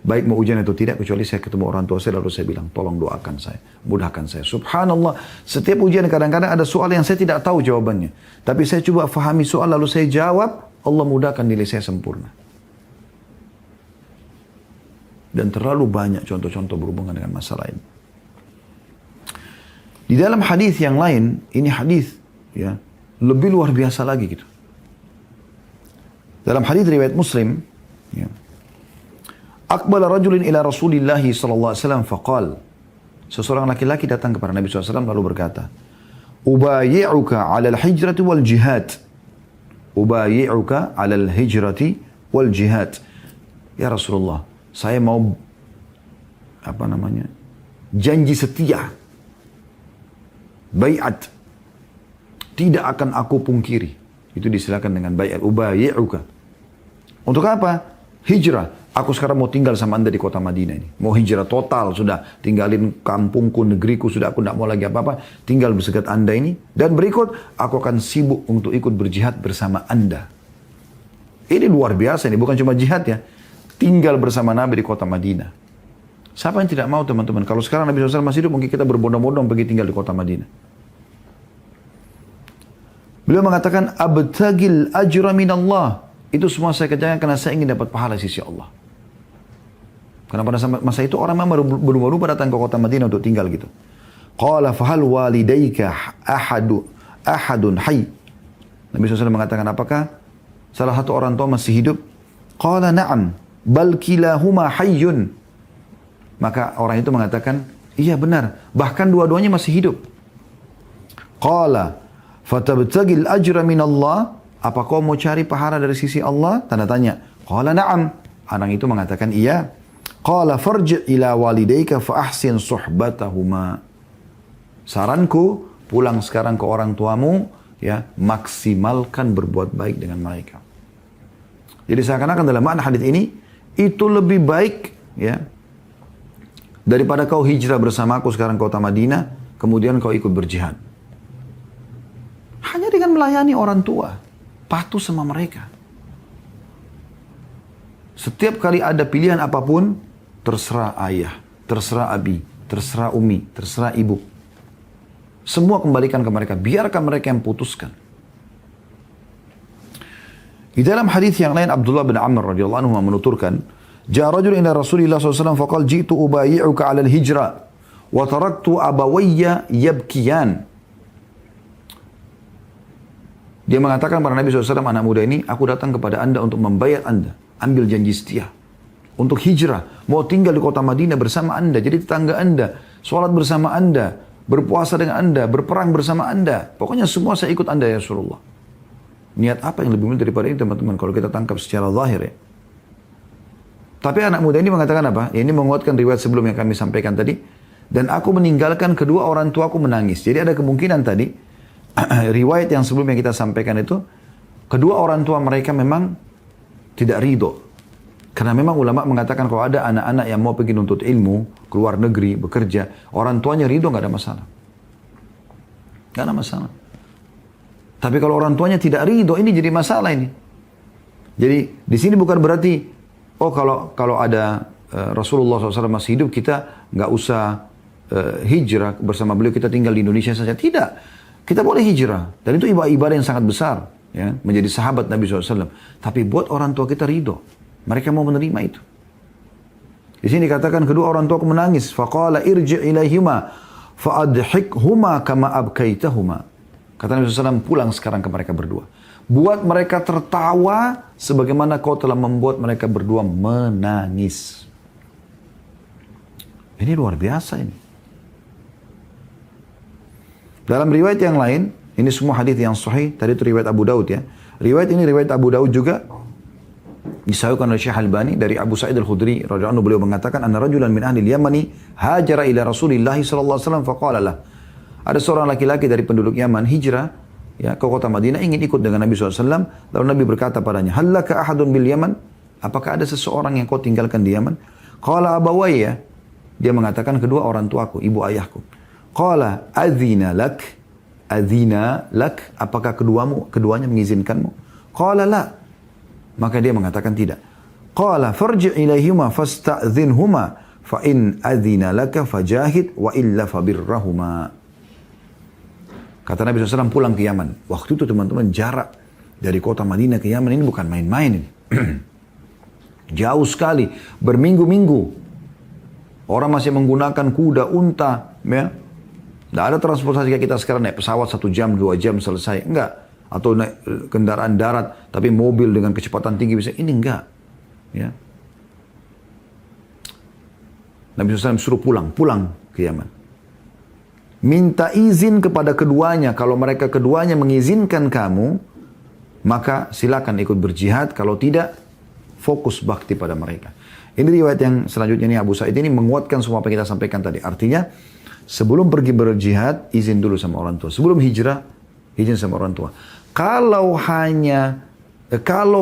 Baik mau ujian atau tidak, kecuali saya ketemu orang tua saya, lalu saya bilang, tolong doakan saya, mudahkan saya. Subhanallah, setiap ujian kadang-kadang ada soal yang saya tidak tahu jawabannya. Tapi saya coba fahami soal, lalu saya jawab, Allah mudahkan nilai saya sempurna. Dan terlalu banyak contoh-contoh berhubungan dengan masalah ini. Di dalam hadis yang lain, ini hadis ya lebih luar biasa lagi gitu. Dalam hadis riwayat Muslim, ya, Aqbala rajulin ila Rasulillah sallallahu alaihi wasallam faqal. Seseorang laki-laki datang kepada Nabi SAW lalu berkata, Ubayi'uka 'ala al-hijrati wal jihad. Ubayi'uka 'ala al-hijrati wal jihad. Ya Rasulullah, saya mau janji setia. Bai'at. Tidak akan aku pungkiri. Itu disilakan dengan bai'at. Ubayi'uka. Untuk apa? Hijrah. Aku sekarang mau tinggal sama Anda di kota Madinah ini. Mau hijrah total sudah. Tinggalin kampungku, negeriku sudah. Aku tidak mau lagi apa-apa. Tinggal bersekat Anda ini. Dan berikut, aku akan sibuk untuk ikut berjihad bersama Anda. Ini luar biasa ini. Bukan cuma jihad ya. Tinggal bersama Nabi di kota Madinah. Siapa yang tidak mau teman-teman? Kalau sekarang Nabi SAW masih hidup, mungkin kita berbondong-bondong pergi tinggal di kota Madinah. Beliau mengatakan, Abtagil ajra minallah. Itu semua saya kerjakan karena saya ingin dapat pahala sisi Allah. Karena pada masa itu orang memang baru datang ke kota Madinah untuk tinggal gitu. Qala fahal walidayka ahadun hayy. Nabi SAW mengatakan, apakah salah satu orang tua masih hidup? Qala na'am, bal kilahuma hayyun. Maka orang itu mengatakan, iya benar, bahkan dua-duanya masih hidup. Qala fatabtagil ajra minallah. Apa kau mau cari pahala dari sisi Allah? Tanda tanya. Qala na'am. Orang itu mengatakan iya. Qala farji' ila walidayka fa ahsin suhbatahuma. Saranku, pulang sekarang ke orang tuamu, ya, maksimalkan berbuat baik dengan mereka. Jadi seakan-akan dalam makna hadis ini, itu lebih baik, ya, daripada kau hijrah bersamaku sekarang ke kota Madinah, kemudian kau ikut berjihad. Hanya dengan melayani orang tua, patuh sama mereka. Setiap kali ada pilihan apapun, terserah ayah, terserah abi, terserah umi, terserah ibu. Semua kembalikan ke mereka, biarkan mereka yang putuskan. Di dalam hadis yang lain, Abdullah bin Amr radhiyallahu anhu menuturkan, Ja'a rajul ila Rasulillah SAW faqal ji'tu ubayi'uka 'ala al-hijra wa taraktu abawayya yabkiyan. Dia mengatakan kepada Nabi SAW, anak muda ini, aku datang kepada anda untuk membayar anda, ambil janji setia. Untuk hijrah, mau tinggal di kota Madinah bersama anda, jadi tetangga anda, sholat bersama anda, berpuasa dengan anda, berperang bersama anda. Pokoknya semua saya ikut anda ya Rasulullah. Niat apa yang lebih mulia daripada ini teman-teman, kalau kita tangkap secara zahir ya. Tapi anak muda ini mengatakan apa? Ini menguatkan riwayat sebelum yang kami sampaikan tadi. Dan aku meninggalkan kedua orang tuaku menangis. Jadi ada kemungkinan tadi, riwayat yang sebelumnya kita sampaikan itu, kedua orang tua mereka memang tidak ridho. Karena memang ulama mengatakan kalau ada anak-anak yang mau pergi nuntut ilmu, keluar negeri, bekerja, orang tuanya ridho nggak ada masalah. Nggak ada masalah. Tapi kalau orang tuanya tidak ridho, ini jadi masalah ini. Jadi di sini bukan berarti, oh kalau ada Rasulullah SAW masih hidup, kita nggak usah hijrah bersama beliau, kita tinggal di Indonesia saja. Tidak. Kita boleh hijrah. Dan itu ibadah yang sangat besar. Ya, menjadi sahabat Nabi SAW. Tapi buat orang tua kita ridho. Mereka mau menerima itu. Di sini dikatakan kedua orang tua menangis. Faqala irji' ilaihima fa'adhikhuma kama abkaitahuma. Kata Nabi SAW, pulang sekarang ke mereka berdua. Buat mereka tertawa sebagaimana kau telah membuat mereka berdua menangis. Ini luar biasa ini. Dalam riwayat yang lain, ini semua hadis yang sahih, tadi itu riwayat Abu Daud ya. Riwayat ini riwayat Abu Daud juga disahihkan oleh Syekh Albani dari Abu Sa'id Al-Khudri radhiyallahu anhu, beliau mengatakan anna rajulan min ahli al-Yamani hajara ila Rasulillah sallallahu alaihi wasallam faqala lah. Ada seorang laki-laki dari penduduk Yaman hijrah ya ke kota Madinah, ingin ikut dengan Nabi SAW. Lalu Nabi berkata padanya, hallaka ahadun bil Yaman? Apakah ada seseorang yang kau tinggalkan di Yaman? Qala abawayya. Dia mengatakan kedua orang tuaku, ibu ayahku. Qala adzina lak. Adzina lak. Apakah keduanya mengizinkanmu? Qala la. Maka dia mengatakan tidak. Qala farji' ilaihima fasta'dhinhuma fa in adzina laka fajahid wa illa fabirrahuma. Kata Nabi SAW, pulang ke Yaman. Waktu itu teman-teman, jarak dari kota Madinah ke Yaman ini bukan main-main ini. Jauh sekali, berminggu-minggu. Orang masih menggunakan kuda, unta, ya. Tidak ada transportasi kayak kita sekarang, naik pesawat 1 jam, 2 jam selesai. Enggak. Atau naik kendaraan darat, tapi mobil dengan kecepatan tinggi bisa. Ini enggak. Ya. Nabi SAW suruh pulang ke Yaman. Minta izin kepada keduanya. Kalau mereka keduanya mengizinkan kamu, maka silakan ikut berjihad. Kalau tidak, fokus bakti pada mereka. Ini riwayat yang selanjutnya ini Abu Sa'id ini menguatkan semua apa yang kita sampaikan tadi. Artinya, sebelum pergi berjihad, izin dulu sama orang tua. Sebelum hijrah, izin sama orang tua. Kalau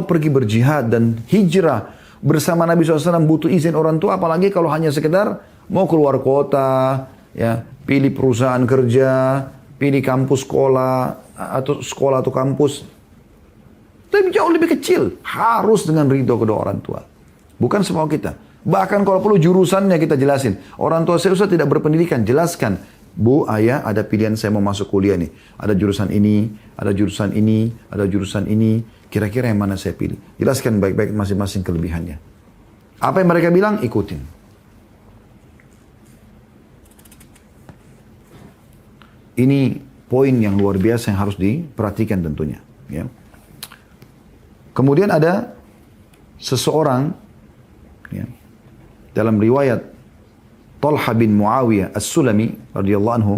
pergi berjihad dan hijrah bersama Nabi SAW butuh izin orang tua, apalagi kalau hanya sekedar mau keluar kota, ya, pilih perusahaan kerja, pilih kampus sekolah atau kampus. Tapi jauh lebih kecil. Harus dengan ridho kedua orang tua. Bukan semua kita. Bahkan kalau perlu jurusannya kita jelasin. Orang tua saya Ustaz tidak berpendidikan, jelaskan. Bu, ayah, ada pilihan saya mau masuk kuliah nih. Ada jurusan ini, ada jurusan ini, ada jurusan ini. Kira-kira yang mana saya pilih? Jelaskan baik-baik masing-masing kelebihannya. Apa yang mereka bilang, ikutin. Ini poin yang luar biasa yang harus diperhatikan tentunya. Ya. Kemudian ada seseorang, ya, dalam riwayat Talha bin Muawiyah As-Sulami radhiyallahu anhu,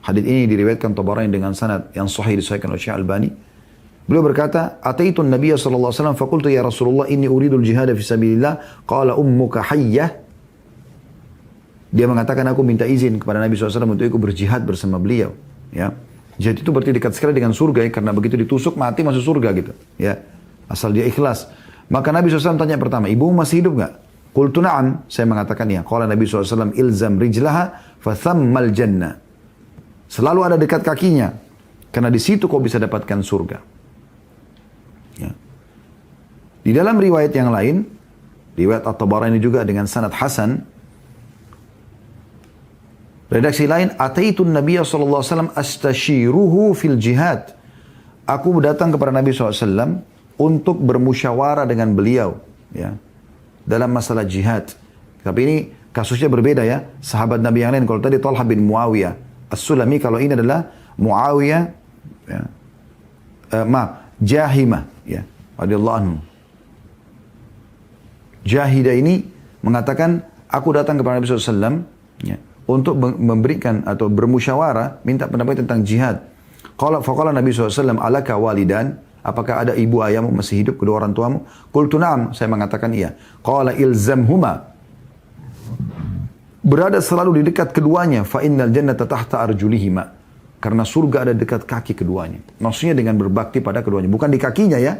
hadis ini diriwayatkan Tabarani dengan sanad yang sahih disahihkan oleh Syekh Albani. Beliau berkata, "Ataitun Nabiy sallallahu alaihi wasallam faqultu ya Rasulullah inni uridul jihad fi sabilillah, qala ummuka hayyah." Dia mengatakan aku minta izin kepada Nabi SAW untuk ikut berjihad bersama beliau. Ya, jihad itu berarti dekat sekali dengan surga ya, karena begitu ditusuk mati masuk surga gitu. Ya, asal dia ikhlas. Maka Nabi SAW tanya pertama, ibu masih hidup nggak? Qultu na'am, saya mengatakan ya. Qala Nabi SAW, ilzam rijlaha fathammal jannah. Selalu ada dekat kakinya, karena di situ kau bisa dapatkan surga. Ya. Di dalam riwayat yang lain, riwayat At-Tabarani juga dengan sanad hasan, redaksi lain, ataitun Nabiya SAW astashiruhu fil jihad. Aku datang kepada Nabi SAW untuk bermusyawarah dengan beliau, ya, dalam masalah jihad. Tapi ini kasusnya berbeda ya. Sahabat Nabi yang lain, kalau tadi Talha bin Muawiyah As-Sulami, kalau ini adalah Muawiyah, ya, Jahimah, ya, radhiyallahu anhu. Jahidah ini mengatakan, aku datang kepada Nabi SAW, ya, untuk memberikan atau bermusyawarah, minta pendapat tentang jihad. Faqala Nabi SAW, alaka walidan, apakah ada ibu ayahmu masih hidup, kedua orang tuamu? Qultu na'am, saya mengatakan iya. Qala ilzamhuma, berada selalu di dekat keduanya, fa innal jannata tahta arjulihima, Karena surga ada dekat kaki keduanya. Maksudnya dengan berbakti pada keduanya. Bukan di kakinya ya.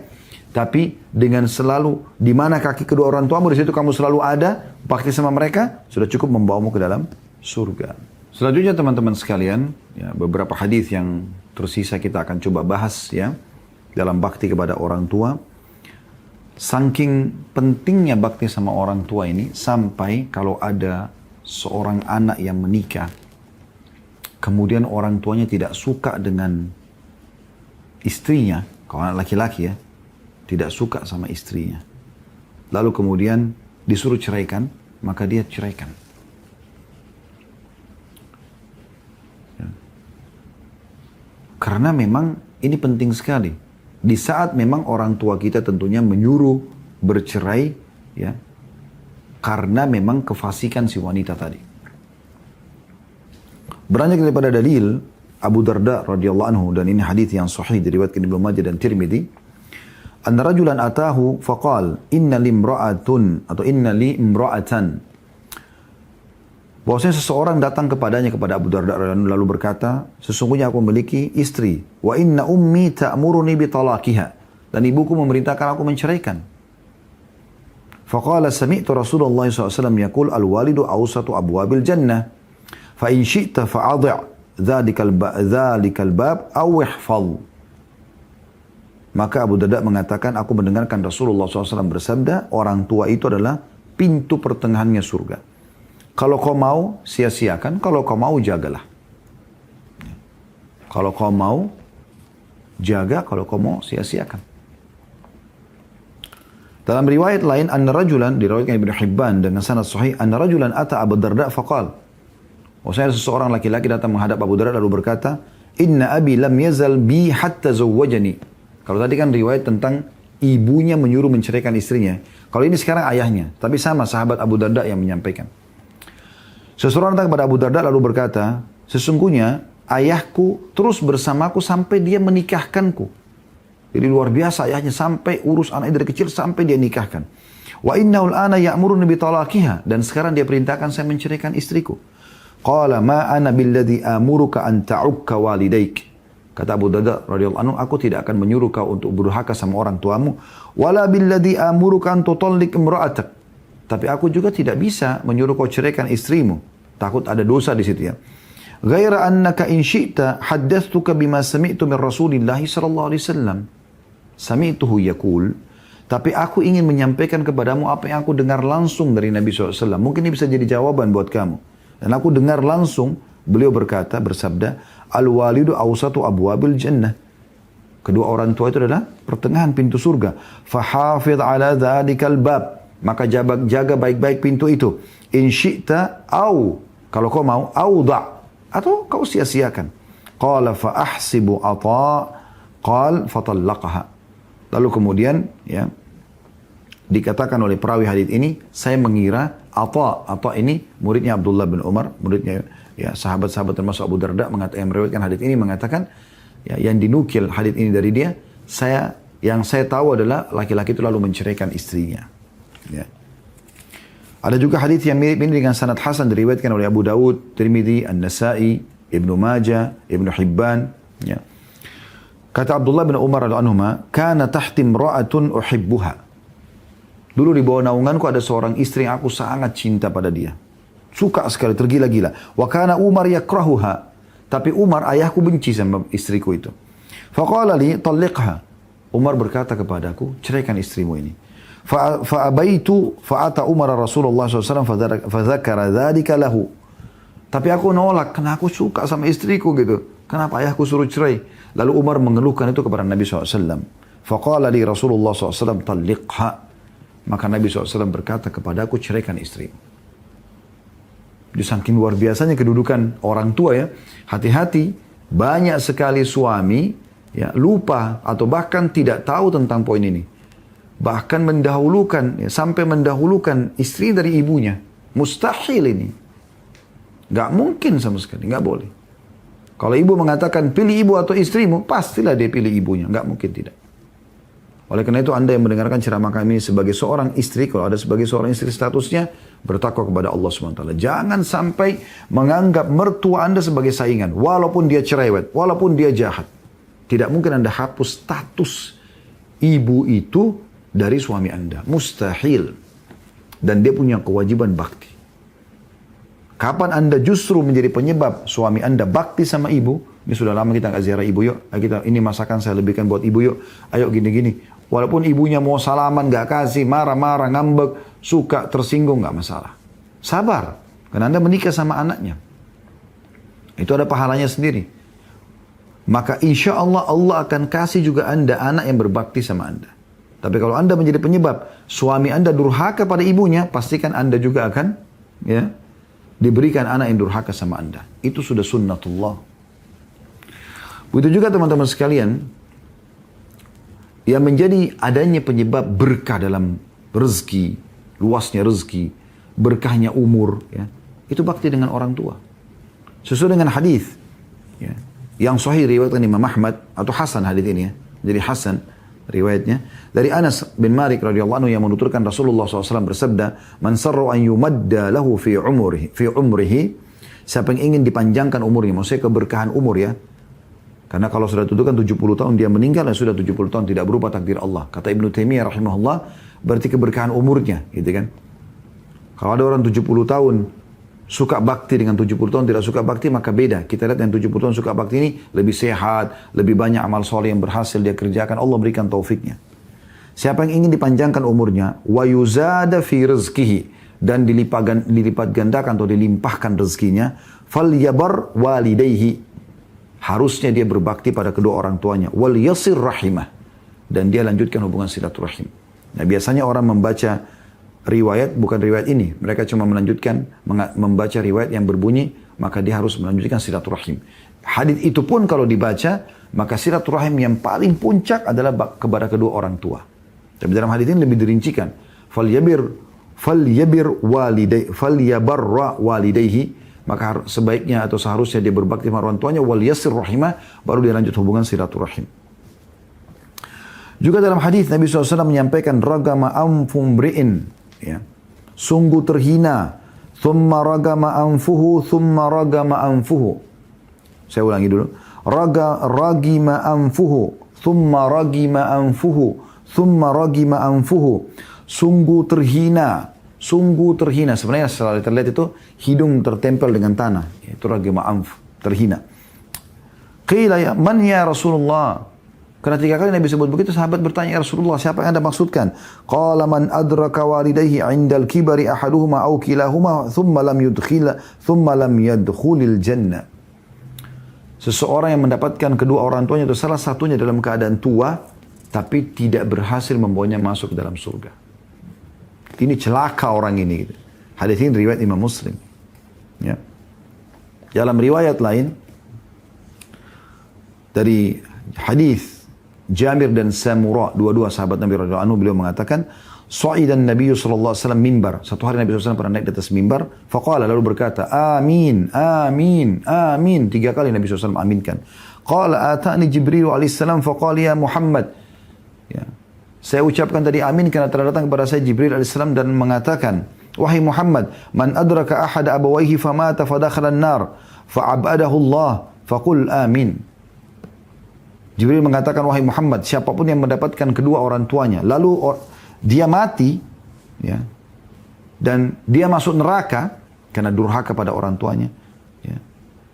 Tapi dengan selalu, di mana kaki kedua orang tuamu, di situ kamu selalu ada, bakti sama mereka, sudah cukup membawamu ke dalam surga. Selanjutnya teman-teman sekalian, ya, beberapa hadis yang tersisa kita akan coba bahas ya, dalam bakti kepada orang tua. Saking pentingnya bakti sama orang tua ini, sampai kalau ada seorang anak yang menikah, kemudian orang tuanya tidak suka dengan istrinya, kalau anak laki-laki ya, tidak suka sama istrinya. Lalu kemudian disuruh ceraikan, maka dia ceraikan. Ya. Karena memang ini penting sekali. Di saat memang orang tua kita tentunya menyuruh bercerai, ya, karena memang kefasikan si wanita tadi. Beranjak daripada dalil Abu Darda radhiyallahu anhu, dan ini hadis yang sahih diriwayatkan Ibnu Majah dan Tirmidzi. Anna rajulan atahu faqal inna li imra'atun atau inna li imra'atan. Bahwasanya seseorang datang kepadanya, kepada Abu Darda lalu berkata, sesungguhnya aku memiliki istri, wa inna ummi ta'muruni bi talaqiha, dan ibuku memerintahkan aku menceraikan. Faqala sami'tu Rasulullah SAW yaqul al-walidu awsatu abwabil jannah, fa in syi'ta fa'adhi' dhalikal bab aw ihfadh. Maka Abu Darda mengatakan, aku mendengarkan Rasulullah SAW bersabda, orang tua itu adalah pintu pertengahannya surga. Kalau kau mau, sia-siakan. Kalau kau mau, jagalah. Kalau kau mau, jaga. Kalau kau mau, sia-siakan. Dalam riwayat lain, anna rajulan, diriwayatkan Ibnu Hibban dengan sanad sahih, anna rajulan ata Abu Darda faqal. Maksudnya seseorang laki-laki datang menghadap Abu Darda lalu berkata, inna abi lam yazal bi hatta zawwajani. Kalau tadi kan riwayat tentang ibunya menyuruh menceraikan istrinya. Kalau ini sekarang ayahnya. Tapi sama sahabat Abu Darda yang menyampaikan. Seseorang datang kepada Abu Darda lalu berkata, sesungguhnya ayahku terus bersamaku sampai dia menikahkanku. Jadi luar biasa ayahnya, sampai urus anaknya dari kecil sampai dia nikahkan. Wa innahul ana ya'muruni bi talaqiha, dan sekarang dia perintahkan saya menceraikan istriku. Qala ma ana billadhi amuruka an ta'ukka walidaik. Kata Abu Darda radhiyallahu anhu, aku tidak akan menyuruh kau untuk durhaka sama orang tuamu. Wala billadhi amuruka an tutalliq imra'atak. Tapi aku juga tidak bisa menyuruh kau ceraikan istrimu. Takut ada dosa di situ ya. Ghaira annaka in syi'ta haddathtuka bima sami'tu min Rasulillah sallallahu alaihi wasallam. Sami'tuhu yaqul. Tapi aku ingin menyampaikan kepadamu apa yang aku dengar langsung dari Nabi SAW. Mungkin ini bisa jadi jawaban buat kamu. Dan aku dengar langsung beliau berkata, bersabda, al-walidu awsatu abwabil jannah. Kedua orang tua itu adalah pertengahan pintu surga. Fahafidh ala dhalikal bab. Maka jaga baik-baik pintu itu. In syi'ta au, kalau kau mau, awda', atau kau sia-siakan. Qala fa ahsibu ata', qal fatallaqaha. Lalu kemudian ya, dikatakan oleh perawi hadis ini, saya mengira Ata ini muridnya Abdullah bin Umar, muridnya ya sahabat-sahabat termasuk Abu Darda yang meriwayatkan hadis ini mengatakan, ya, yang dinukil hadis ini dari dia, yang saya tahu adalah laki-laki itu lalu menceraikan istrinya. Ya. Ada juga hadis yang mirip ini dengan sanad hasan diriwayatkan oleh Abu Dawud, Tirmidzi, An-Nasa'i, Ibnu Majah, Ibnu Hibban. Ya. Kata Abdullah bin Umar radhiyallahu anhuma, kana tahti imra'atun uhibbuha. Dulu di bawah naunganku ada seorang istri yang aku sangat cinta pada dia. Suka sekali, tergila-gila. Wa kana Umar yakrahuha. Tapi Umar, ayahku benci sama istriku itu. Faqala li talliqha. Umar berkata kepadaku, ceraikan istrimu ini. Fa'abaitu fa'ata Umar Rasulullah SAW fadzakara dzalika lahu. Tapi aku nolak, karena aku suka sama istriku gitu. Kenapa ayahku suruh cerai? Lalu Umar mengeluhkan itu kepada Nabi SAW. Faqala li Rasulullah SAW talliqha. Maka Nabi SAW berkata kepadaku, ceraikan istrimu. Jadi saking luar biasanya kedudukan orang tua ya. Hati-hati, banyak sekali suami ya, lupa atau bahkan tidak tahu tentang poin ini. Bahkan mendahulukan, ya, sampai mendahulukan istri dari ibunya. Mustahil ini. Gak mungkin sama sekali, gak boleh. Kalau ibu mengatakan pilih ibu atau istrimu, pastilah dia pilih ibunya. Gak mungkin tidak. Oleh karena itu Anda yang mendengarkan ceramah kami sebagai seorang istri, kalau ada sebagai seorang istri statusnya, bertakwa kepada Allah SWT. Jangan sampai menganggap mertua Anda sebagai saingan, walaupun dia cerewet, walaupun dia jahat. Tidak mungkin Anda hapus status ibu itu dari suami Anda. Mustahil. Dan dia punya kewajiban bakti. Kapan Anda justru menjadi penyebab suami Anda bakti sama ibu, ini sudah lama kita nggak ziarah ibu, yuk. Kita, ini masakan saya lebihkan buat ibu, yuk. Ayo gini-gini. Walaupun ibunya mau salaman, nggak kasih, marah-marah, ngambek, suka, tersinggung, nggak masalah. Sabar. Karena Anda menikah sama anaknya. Itu ada pahalanya sendiri. Maka insya Allah, Allah akan kasih juga Anda anak yang berbakti sama Anda. Tapi kalau Anda menjadi penyebab suami Anda durhaka pada ibunya, pastikan Anda juga akan diberikan anak yang durhaka sama Anda. Itu sudah sunnatullah. Begitu juga teman-teman sekalian, yang menjadi adanya penyebab berkah dalam rezeki, luasnya rezeki, berkahnya umur, itu bakti dengan orang tua. Sesuai dengan hadis yang sahih riwayatkan Imam Ahmad atau Hasan hadis ini, jadi Hasan riwayatnya dari Anas bin Malik radhiyallahu anhu yang menuturkan Rasulullah SAW bersabda, "Man sarra an yumadda lahu fi umrihi, siapa yang ingin dipanjangkan umurnya, maksudnya keberkahan umur ya." Karena kalau sudah tentukan 70 tahun dia meninggal, dan sudah 70 tahun tidak berubah takdir Allah. Kata Ibnu Taimiyah rahimahullah, berarti keberkahan umurnya, gitu kan. Kalau ada orang 70 tahun suka bakti dengan 70 tahun tidak suka bakti, maka beda. Kita lihat yang 70 tahun suka bakti ini lebih sehat, lebih banyak amal soleh yang berhasil dia kerjakan, Allah berikan taufiknya. Siapa yang ingin dipanjangkan umurnya, wa yuzada fi rizkihi, dan dilipat gandakan atau dilimpahkan rezekinya, falyabar walidayhi, harusnya dia berbakti pada kedua orang tuanya. Wal yasir rahimah. Dan dia lanjutkan hubungan silaturahim. Nah biasanya orang membaca riwayat, bukan riwayat ini. Mereka cuma melanjutkan, membaca riwayat yang berbunyi, maka dia harus melanjutkan silaturahim. Hadits itu pun kalau dibaca, maka silaturahim yang paling puncak adalah kepada kedua orang tua. Tapi dalam hadits ini lebih dirincikan. Falyabarra walidayhi, maka sebaiknya atau seharusnya dia berbakti sama orang tuanya, wal yasir rahimah, baru dia lanjut hubungan silaturahim. Juga dalam hadis Nabi SAW menyampaikan ragama anfum bri'in, sungguh terhina, thumma ragama anfuhu, thumma ragama anfuhu. Saya ulangi dulu. Ragima anfuhu, thumma ragima anfuhu, thumma ragima anfuhu. Sungguh terhina. Sungguh terhina. Sebenarnya setelah terlihat itu hidung tertempel dengan tanah. Itu ragima anf, terhina. Qila ya man ya Rasulullah. Karena 3 kali Nabi sebut begitu, sahabat bertanya, ya Rasulullah, siapa yang Anda maksudkan? Qala man adraka walidayhi 'indal kibari ahaduhuma aw kilahuma thumma lam yadkhulil jannah. Seseorang yang mendapatkan kedua orang tuanya atau salah satunya dalam keadaan tua tapi tidak berhasil membawanya masuk ke dalam surga. Ini celaka orang ini. Hadis ini riwayat Imam Muslim. Ya. Dalam riwayat lain dari hadis Jabir dan Samurah, dua-dua sahabat Nabi radhiyallahu anhu, beliau mengatakan, "Sa'idan Nabi sallallahu alaihi wasallam mimbar." Satu hari Nabi SAW pernah naik di atas mimbar, faqala, lalu berkata, "Amin, amin, amin." 3 kali Nabi SAW aminkan. Qala atani Jibril alaihi salam faqala ya Muhammad. Ya. Saya ucapkan tadi amin karena telah datang kepada saya Jibril AS dan mengatakan, wahai Muhammad, man adraka ahada abawaihi famata fadakhala an-nar fa'abadahu Allah faqul amin. Jibril mengatakan, wahai Muhammad, siapapun yang mendapatkan kedua orang tuanya lalu dia mati, dan dia masuk neraka karena durhaka pada orang tuanya,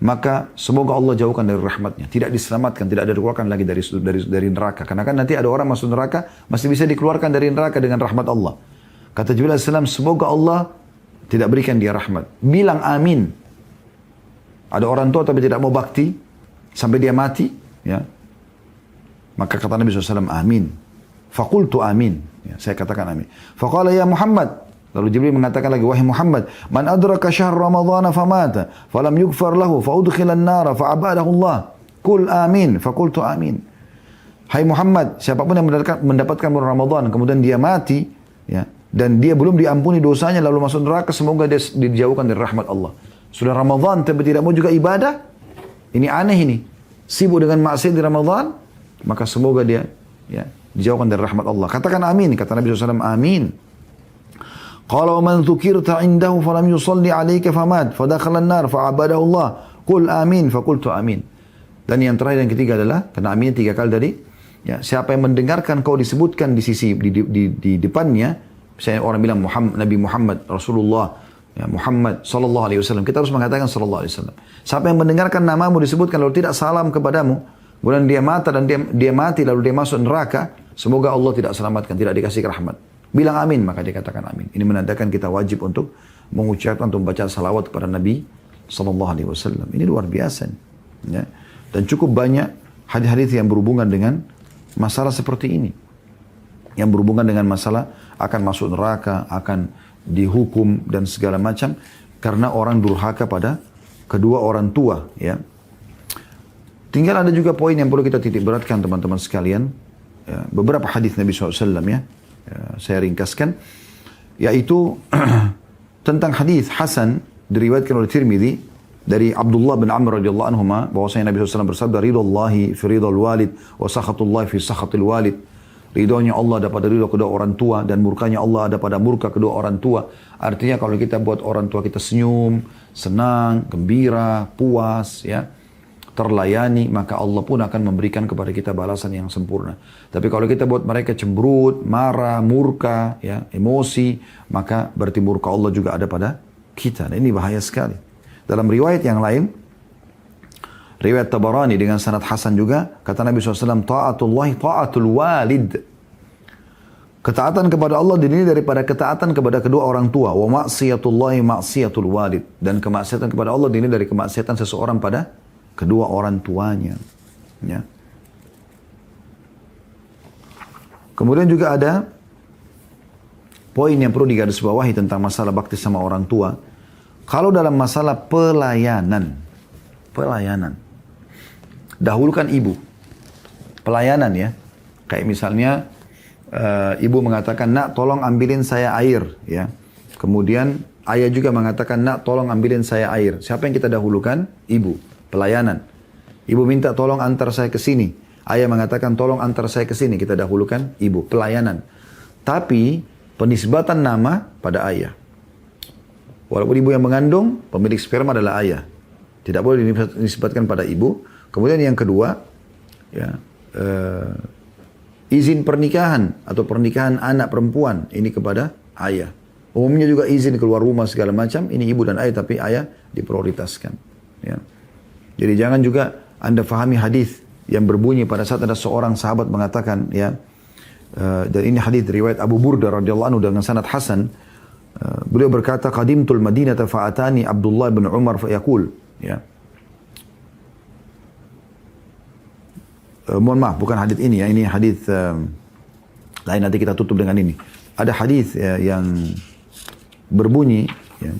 maka semoga Allah jauhkan dari rahmatnya. Tidak diselamatkan, tidak dikeluarkan lagi dari neraka. Karena kan nanti ada orang masuk neraka, masih bisa dikeluarkan dari neraka dengan rahmat Allah. Kata Jibril AS, semoga Allah tidak berikan dia rahmat. Bilang amin. Ada orang tua tapi tidak mau bakti, sampai dia mati, maka kata Nabi SAW, amin. Fakultu amin. Saya katakan amin. Faqala ya Muhammad. Lalu Jibril mengatakan lagi, wahai Muhammad, man adraka syahr Ramadhan famata, falam yughfar lahu, faudkhilan nara, fa'abadahu Allah. Kul amin, fakultu amin. Hai Muhammad, siapapun yang mendapatkan bulan Ramadan, kemudian dia mati, dan dia belum diampuni dosanya, lalu masuk neraka, semoga dia dijauhkan dari rahmat Allah. Sudah Ramadan, tapi tidak mau juga ibadah, ini aneh ini. Sibuk dengan maksiat di Ramadan, maka semoga dia dijauhkan dari rahmat Allah. Katakan amin. Kata Nabi SAW, amin. Qala wa man dzukirta indahu falam yusalli alayka famad fadakhala an-nar fa'abadahu Allah. Qul amin faqultu amin. Dan yang terakhir yang ketiga adalah karena amin 3 kali tadi, ya, siapa yang mendengarkan kau disebutkan di sisi di depannya, misalnya orang bilang Muhammad, Nabi Muhammad, Rasulullah, ya, Muhammad sallallahu alaihi wasallam, kita harus mengatakan sallallahu alaihi wasallam. Siapa yang mendengarkan namamu disebutkan lalu tidak salam kepadamu, kemudian dia mati lalu dia masuk neraka, semoga Allah tidak selamatkan, tidak dikasih rahmat. Bilang amin, maka dikatakan amin. Ini menandakan kita wajib untuk mengucapkan, untuk membaca salawat kepada Nabi sallallahu alaihi wasallam. Ini luar biasa. Ya. Dan cukup banyak hadis-hadis yang berhubungan dengan masalah seperti ini. Yang berhubungan dengan masalah akan masuk neraka, akan dihukum dan segala macam karena orang durhaka pada kedua orang tua. Ya. Tinggal ada juga poin yang perlu kita titik beratkan teman-teman sekalian. Ya, beberapa hadis Nabi SAW ya. Saya ringkaskan, yaitu tentang hadis Hasan diriwayatkan oleh Tirmidzi dari Abdullah bin Amr radhiyallahu anhuma bahwasanya Nabi SAW bersabda, ridallahi fi ridal walid wa sakhatullahi fi sakhatil walid. Ridhonya Allah ada pada ridho kedua orang tua dan murkanya Allah ada pada murka kedua orang tua. Artinya kalau kita buat orang tua kita senyum, senang, gembira, puas, ya, terlayani, maka Allah pun akan memberikan kepada kita balasan yang sempurna. Tapi kalau kita buat mereka cemberut, marah, murka, ya, emosi, maka berarti murka Allah juga ada pada kita. Nah, ini bahaya sekali. Dalam riwayat yang lain, riwayat Tabarani dengan sanad hasan juga, kata Nabi SAW, ta'atullahi ta'atul walid. Ketaatan kepada Allah dinilai daripada ketaatan kepada kedua orang tua. Wa maksiyatullahi maksiatul walid. Dan kemaksiatan kepada Allah dinilai dari kemaksiatan seseorang pada kedua orang tuanya. Ya. Kemudian juga ada poin yang perlu digarisbawahi tentang masalah bakti sama orang tua. Kalau dalam masalah pelayanan, dahulukan ibu. Pelayanan ya. Kayak misalnya ibu mengatakan, nak tolong ambilin saya air. Ya. Kemudian ayah juga mengatakan, nak tolong ambilin saya air. Siapa yang kita dahulukan? Ibu. Pelayanan. Ibu minta tolong antar saya ke sini. Ayah mengatakan tolong antar saya ke sini. Kita dahulukan ibu. Pelayanan. Tapi penisbatan nama pada ayah. Walaupun ibu yang mengandung, pemilik sperma adalah ayah. Tidak boleh dinisbatkan pada ibu. Kemudian yang kedua, ya, izin pernikahan atau pernikahan anak perempuan ini kepada ayah. Umumnya juga izin keluar rumah segala macam. Ini ibu dan ayah, tapi ayah diprioritaskan. Ya. Jadi jangan juga Anda fahami hadis yang berbunyi pada saat ada seorang sahabat mengatakan, ya, dan ini hadis riwayat Abu Burda radhiyallahu anhu dengan sanad hasan. Beliau berkata, qadimtul Madinah fa'atani Abdullah bin Umar fayaqul, ya. Mohon maaf, bukan hadis ini ya, ini hadis lain, nanti kita tutup dengan ini. Ada hadis ya, yang berbunyi, ya.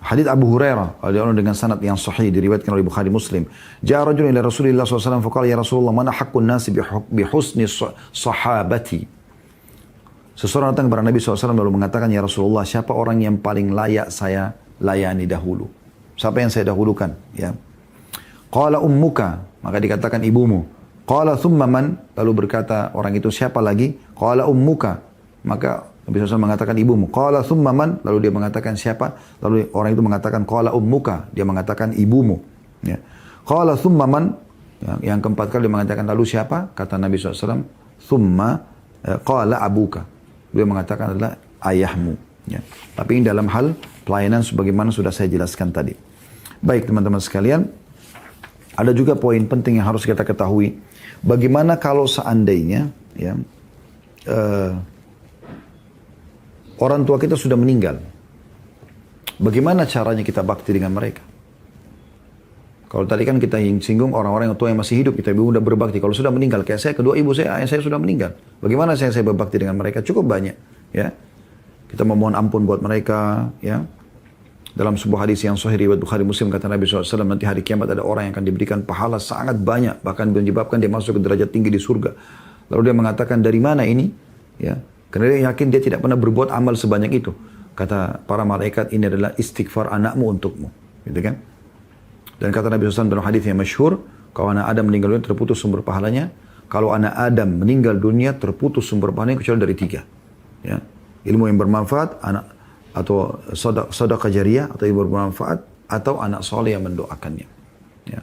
Hadis Abu Hurairah dengan sanad yang sahih diriwayatkan oleh Bukhari Muslim. Ja'a rajulun ila Rasulillah SAW faqala ya Rasulullah mana haqqun nasi bi husni sahabati. Seseorang datang kepada Nabi SAW lalu mengatakan, ya Rasulullah, siapa orang yang paling layak saya layani dahulu? Siapa yang saya dahulukan? Ya. Qala ummuka, maka dikatakan ibumu. Qala thumma man, lalu berkata orang itu, siapa lagi? Qala ummuka, maka Nabi SAW mengatakan ibumu. Qala thumma man, lalu dia mengatakan siapa? Lalu orang itu mengatakan qala ummuka, dia mengatakan ibumu. Ya. Qala thumma man, yang keempat kali dia mengatakan lalu siapa? Kata Nabi SAW, thumma qala abuka. Beliau mengatakan adalah ayahmu. Ya. Tapi ini dalam hal pelayanan sebagaimana sudah saya jelaskan tadi. Baik teman-teman sekalian, ada juga poin penting yang harus kita ketahui. Bagaimana kalau seandainya ya, orang tua kita sudah meninggal. Bagaimana caranya kita bakti dengan mereka? Kalau tadi kan kita singgung orang-orang yang tua yang masih hidup, kita sudah berbakti. Kalau sudah meninggal, kayak saya, kedua ibu saya, ayah saya sudah meninggal. Bagaimana saya berbakti dengan mereka? Cukup banyak. Ya. Kita memohon ampun buat mereka. Ya. Dalam sebuah hadis yang sahih riwayat Bukhari Muslim, kata Nabi SAW, nanti hari kiamat ada orang yang akan diberikan pahala sangat banyak. Bahkan menyebabkan dia masuk ke derajat tinggi di surga. Lalu dia mengatakan, dari mana ini? Ya. Karena dia yakin dia tidak pernah berbuat amal sebanyak itu. Kata para malaikat, ini adalah istighfar anakmu untukmu. Gitu kan? Dan kata Nabi SAW dalam hadis yang masyhur, kalau anak Adam meninggal dunia terputus sumber pahalanya, kalau anak Adam meninggal dunia terputus sumber panen kecuali dari 3. Ya. Ilmu yang bermanfaat, anak atau sedekah jariyah atau ilmu bermanfaat, atau anak soleh yang mendoakannya. Ya.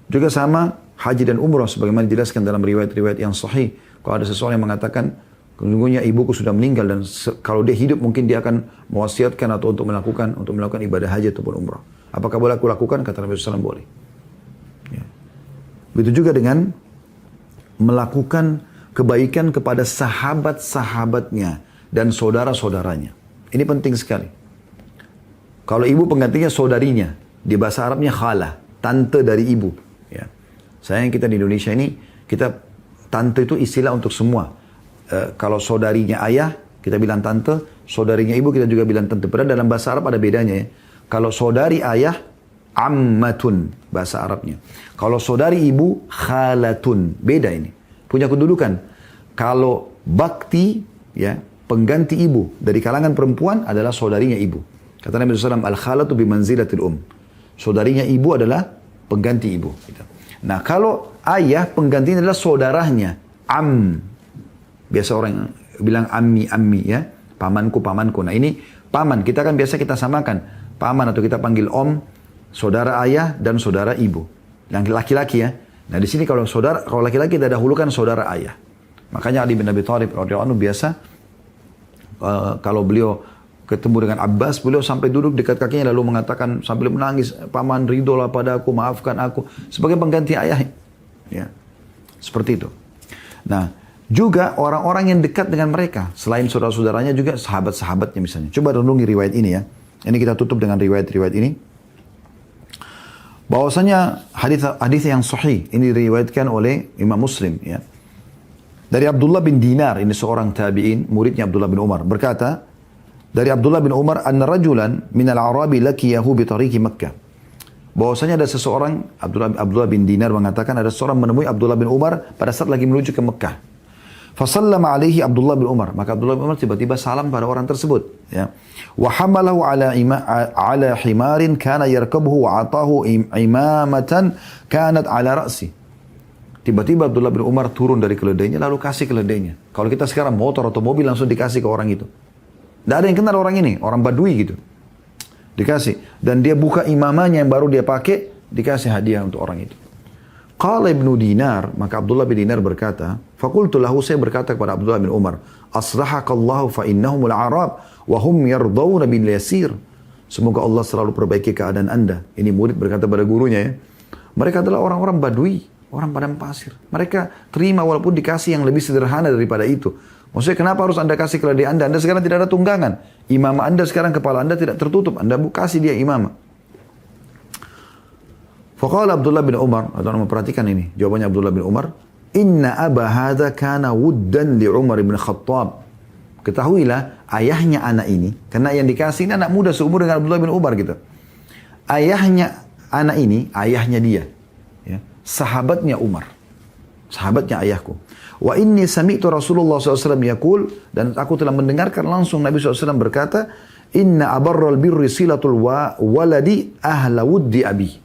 Juga sama haji dan umrah sebagaimana dijelaskan dalam riwayat-riwayat yang sahih. Kalau ada seseorang yang mengatakan, sesungguhnya ibuku sudah meninggal dan kalau dia hidup mungkin dia akan mewasiatkan atau untuk melakukan ibadah haji ataupun umrah. Apakah boleh aku lakukan? Kata Nabi SAW, boleh. Ya. Begitu juga dengan melakukan kebaikan kepada sahabat-sahabatnya dan saudara-saudaranya. Ini penting sekali. Kalau ibu penggantinya saudarinya, di bahasa Arabnya khalah, tante dari ibu. Ya. Sayang kita di Indonesia ini, tante itu istilah untuk semua. Kalau saudarinya ayah, kita bilang tante, saudarinya ibu kita juga bilang tante. Padahal dalam bahasa Arab ada bedanya ya. Kalau saudari ayah, ammatun bahasa Arabnya. Kalau saudari ibu, khalatun. Beda ini. Punya kedudukan. Kalau bakti, ya, pengganti ibu dari kalangan perempuan adalah saudarinya ibu. Kata Nabi SAW, al-khalatu bimanzilatil saudarinya ibu adalah pengganti ibu. Nah, kalau ayah penggantinya adalah saudaranya, biasa orang bilang ammi ya, pamanku. Nah ini paman, kita kan biasa kita samakan paman atau kita panggil om, saudara ayah dan saudara ibu. Yang laki-laki ya. Nah di sini kalau laki-laki kita dahulukan saudara ayah. Makanya Ali bin Abi Thalib radhiyallahu anhu biasa kalau beliau ketemu dengan Abbas, beliau sampai duduk dekat kakinya lalu mengatakan sambil menangis, paman ridholah padaku, maafkan aku sebagai pengganti ayah. Ya. Seperti itu. Nah, juga orang-orang yang dekat dengan mereka, selain saudara-saudaranya juga sahabat-sahabatnya misalnya. Coba renungi riwayat ini ya. Ini kita tutup dengan riwayat-riwayat ini. Bahwasanya hadis yang sahih ini diriwayatkan oleh Imam Muslim ya. Dari Abdullah bin Dinar, ini seorang tabi'in, muridnya Abdullah bin Umar, berkata, dari Abdullah bin Umar, anna rajulan minal Arabi lakiyahu bi tariqi Makkah. Bahwasanya ada seseorang, Abdullah bin Dinar mengatakan ada seorang menemui Abdullah bin Umar pada saat lagi menuju ke Mekah. Fasallama alaihi Abdullah bin Umar. Maka Abdullah bin Umar tiba-tiba salam pada orang tersebut. Ya. Wa hamalahu ala himarin kana yarkabuhu wa atahu imamatan kanat ala ra'si. Tiba-tiba Abdullah bin Umar turun dari keledainya lalu kasih keledainya. Kalau kita sekarang motor atau mobil langsung dikasih ke orang itu. Tidak ada yang kenal orang ini, orang Badui gitu. Dikasih. Dan dia buka imamahnya yang baru dia pakai, dikasih hadiah untuk orang itu. Qala Ibnu Dinar, maka Abdullah bin Dinar berkata, faqultu lahu, saya berkata kepada Abdullah bin Umar, aslahakallahu fa innahumul Arab wa hum yardawna bil yasir. Semoga Allah selalu perbaiki keadaan Anda. Ini murid berkata pada gurunya ya. Mereka adalah orang-orang Badui, orang padang pasir. Mereka terima walaupun dikasih yang lebih sederhana daripada itu. Maksudnya kenapa harus Anda kasih kepada Anda? Anda sekarang tidak ada tunggangan. Imam Anda sekarang kepala Anda tidak tertutup. Anda kasih dia imam. Faqala Abdullah bin Umar, atau memperhatikan ini, jawabannya Abdullah bin Umar, inna aba hadha kana wuddan li Umar bin Khattab. Ketahuilah ayahnya anak ini, karena yang dikasih ini anak muda seumur dengan Abdullah bin Umar gitu. Ayahnya anak ini, ayahnya dia, ya, sahabatnya Umar, sahabatnya ayahku. Wa inni sami'tu Rasulullah SAW yaqul, dan aku telah mendengarkan langsung Nabi SAW berkata, inna abarral birri silatul waladi ahla wuddi abi.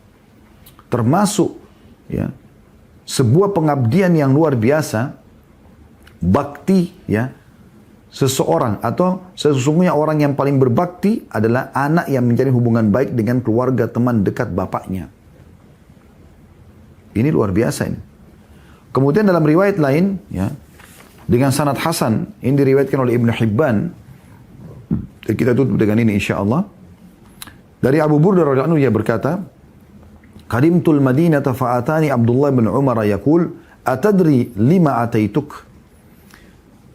Termasuk ya, sebuah pengabdian yang luar biasa, bakti ya, seseorang atau sesungguhnya orang yang paling berbakti adalah anak yang menjalin hubungan baik dengan keluarga teman dekat bapaknya. Ini luar biasa ini. Kemudian dalam riwayat lain ya, dengan sanad hasan, ini diriwayatkan oleh Ibnu Hibban. Dan kita tutup dengan ini insyaallah. Dari Abu Burdah radhiyallahu anhu, ia berkata, qadimtul Madinata fa'atani Abdullah bin Umar yaqul atadri lima ataituk.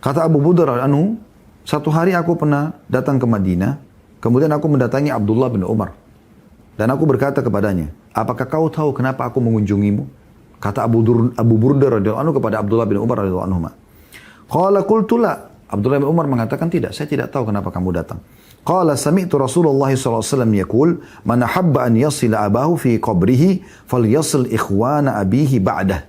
Kata Abu Burdah radhiyallahu anhu, satu hari aku pernah datang ke Madinah, kemudian aku mendatangi Abdullah bin Umar. Dan aku berkata kepadanya, apakah kau tahu kenapa aku mengunjungimu? Kata Abu Burdah radhiyallahu anhu kepada Abdullah bin Umar radhiyallahu anhu. Qala qultu la. Abdullah bin Umar mengatakan, tidak, saya tidak tahu kenapa kamu datang. Qala sami'tu Rasulullah SAW yaqul, man ahabba an yasila abahu fi qabrihi falyasil ikhwana abihi ba'dah.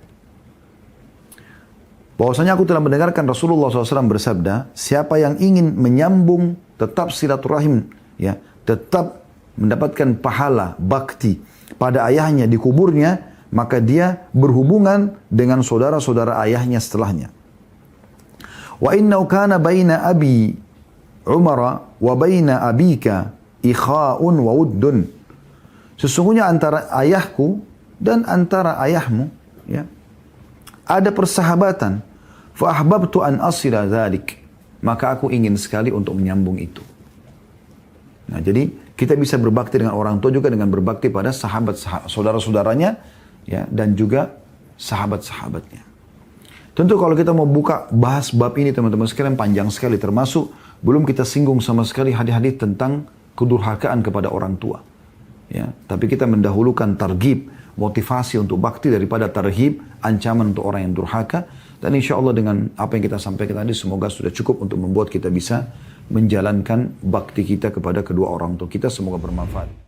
Bahwasanya aku telah mendengarkan Rasulullah SAW bersabda, siapa yang ingin menyambung tetap silaturahim, ya, tetap mendapatkan pahala bakti pada ayahnya di kuburnya, maka dia berhubungan dengan saudara-saudara ayahnya setelahnya. Wa innahu kana baina abi Umar wa baina abika ikha'un wa wuddun. Sesungguhnya antara ayahku dan antara ayahmu, ya, ada persahabatan. Fa ahbabtu an asila dzalik. Maka aku ingin sekali untuk menyambung itu. Nah, jadi kita bisa berbakti dengan orang tua juga dengan berbakti pada saudara-saudaranya, ya, dan juga sahabat-sahabatnya. Tentu kalau kita mau buka bahas bab ini teman-teman sekalian panjang sekali, termasuk belum kita singgung sama sekali hadis-hadis tentang kedurhakaan kepada orang tua. Ya, tapi kita mendahulukan targhib, motivasi untuk bakti daripada tarhib, ancaman untuk orang yang durhaka. Dan insya Allah dengan apa yang kita sampaikan tadi semoga sudah cukup untuk membuat kita bisa menjalankan bakti kita kepada kedua orang tua kita. Semoga bermanfaat.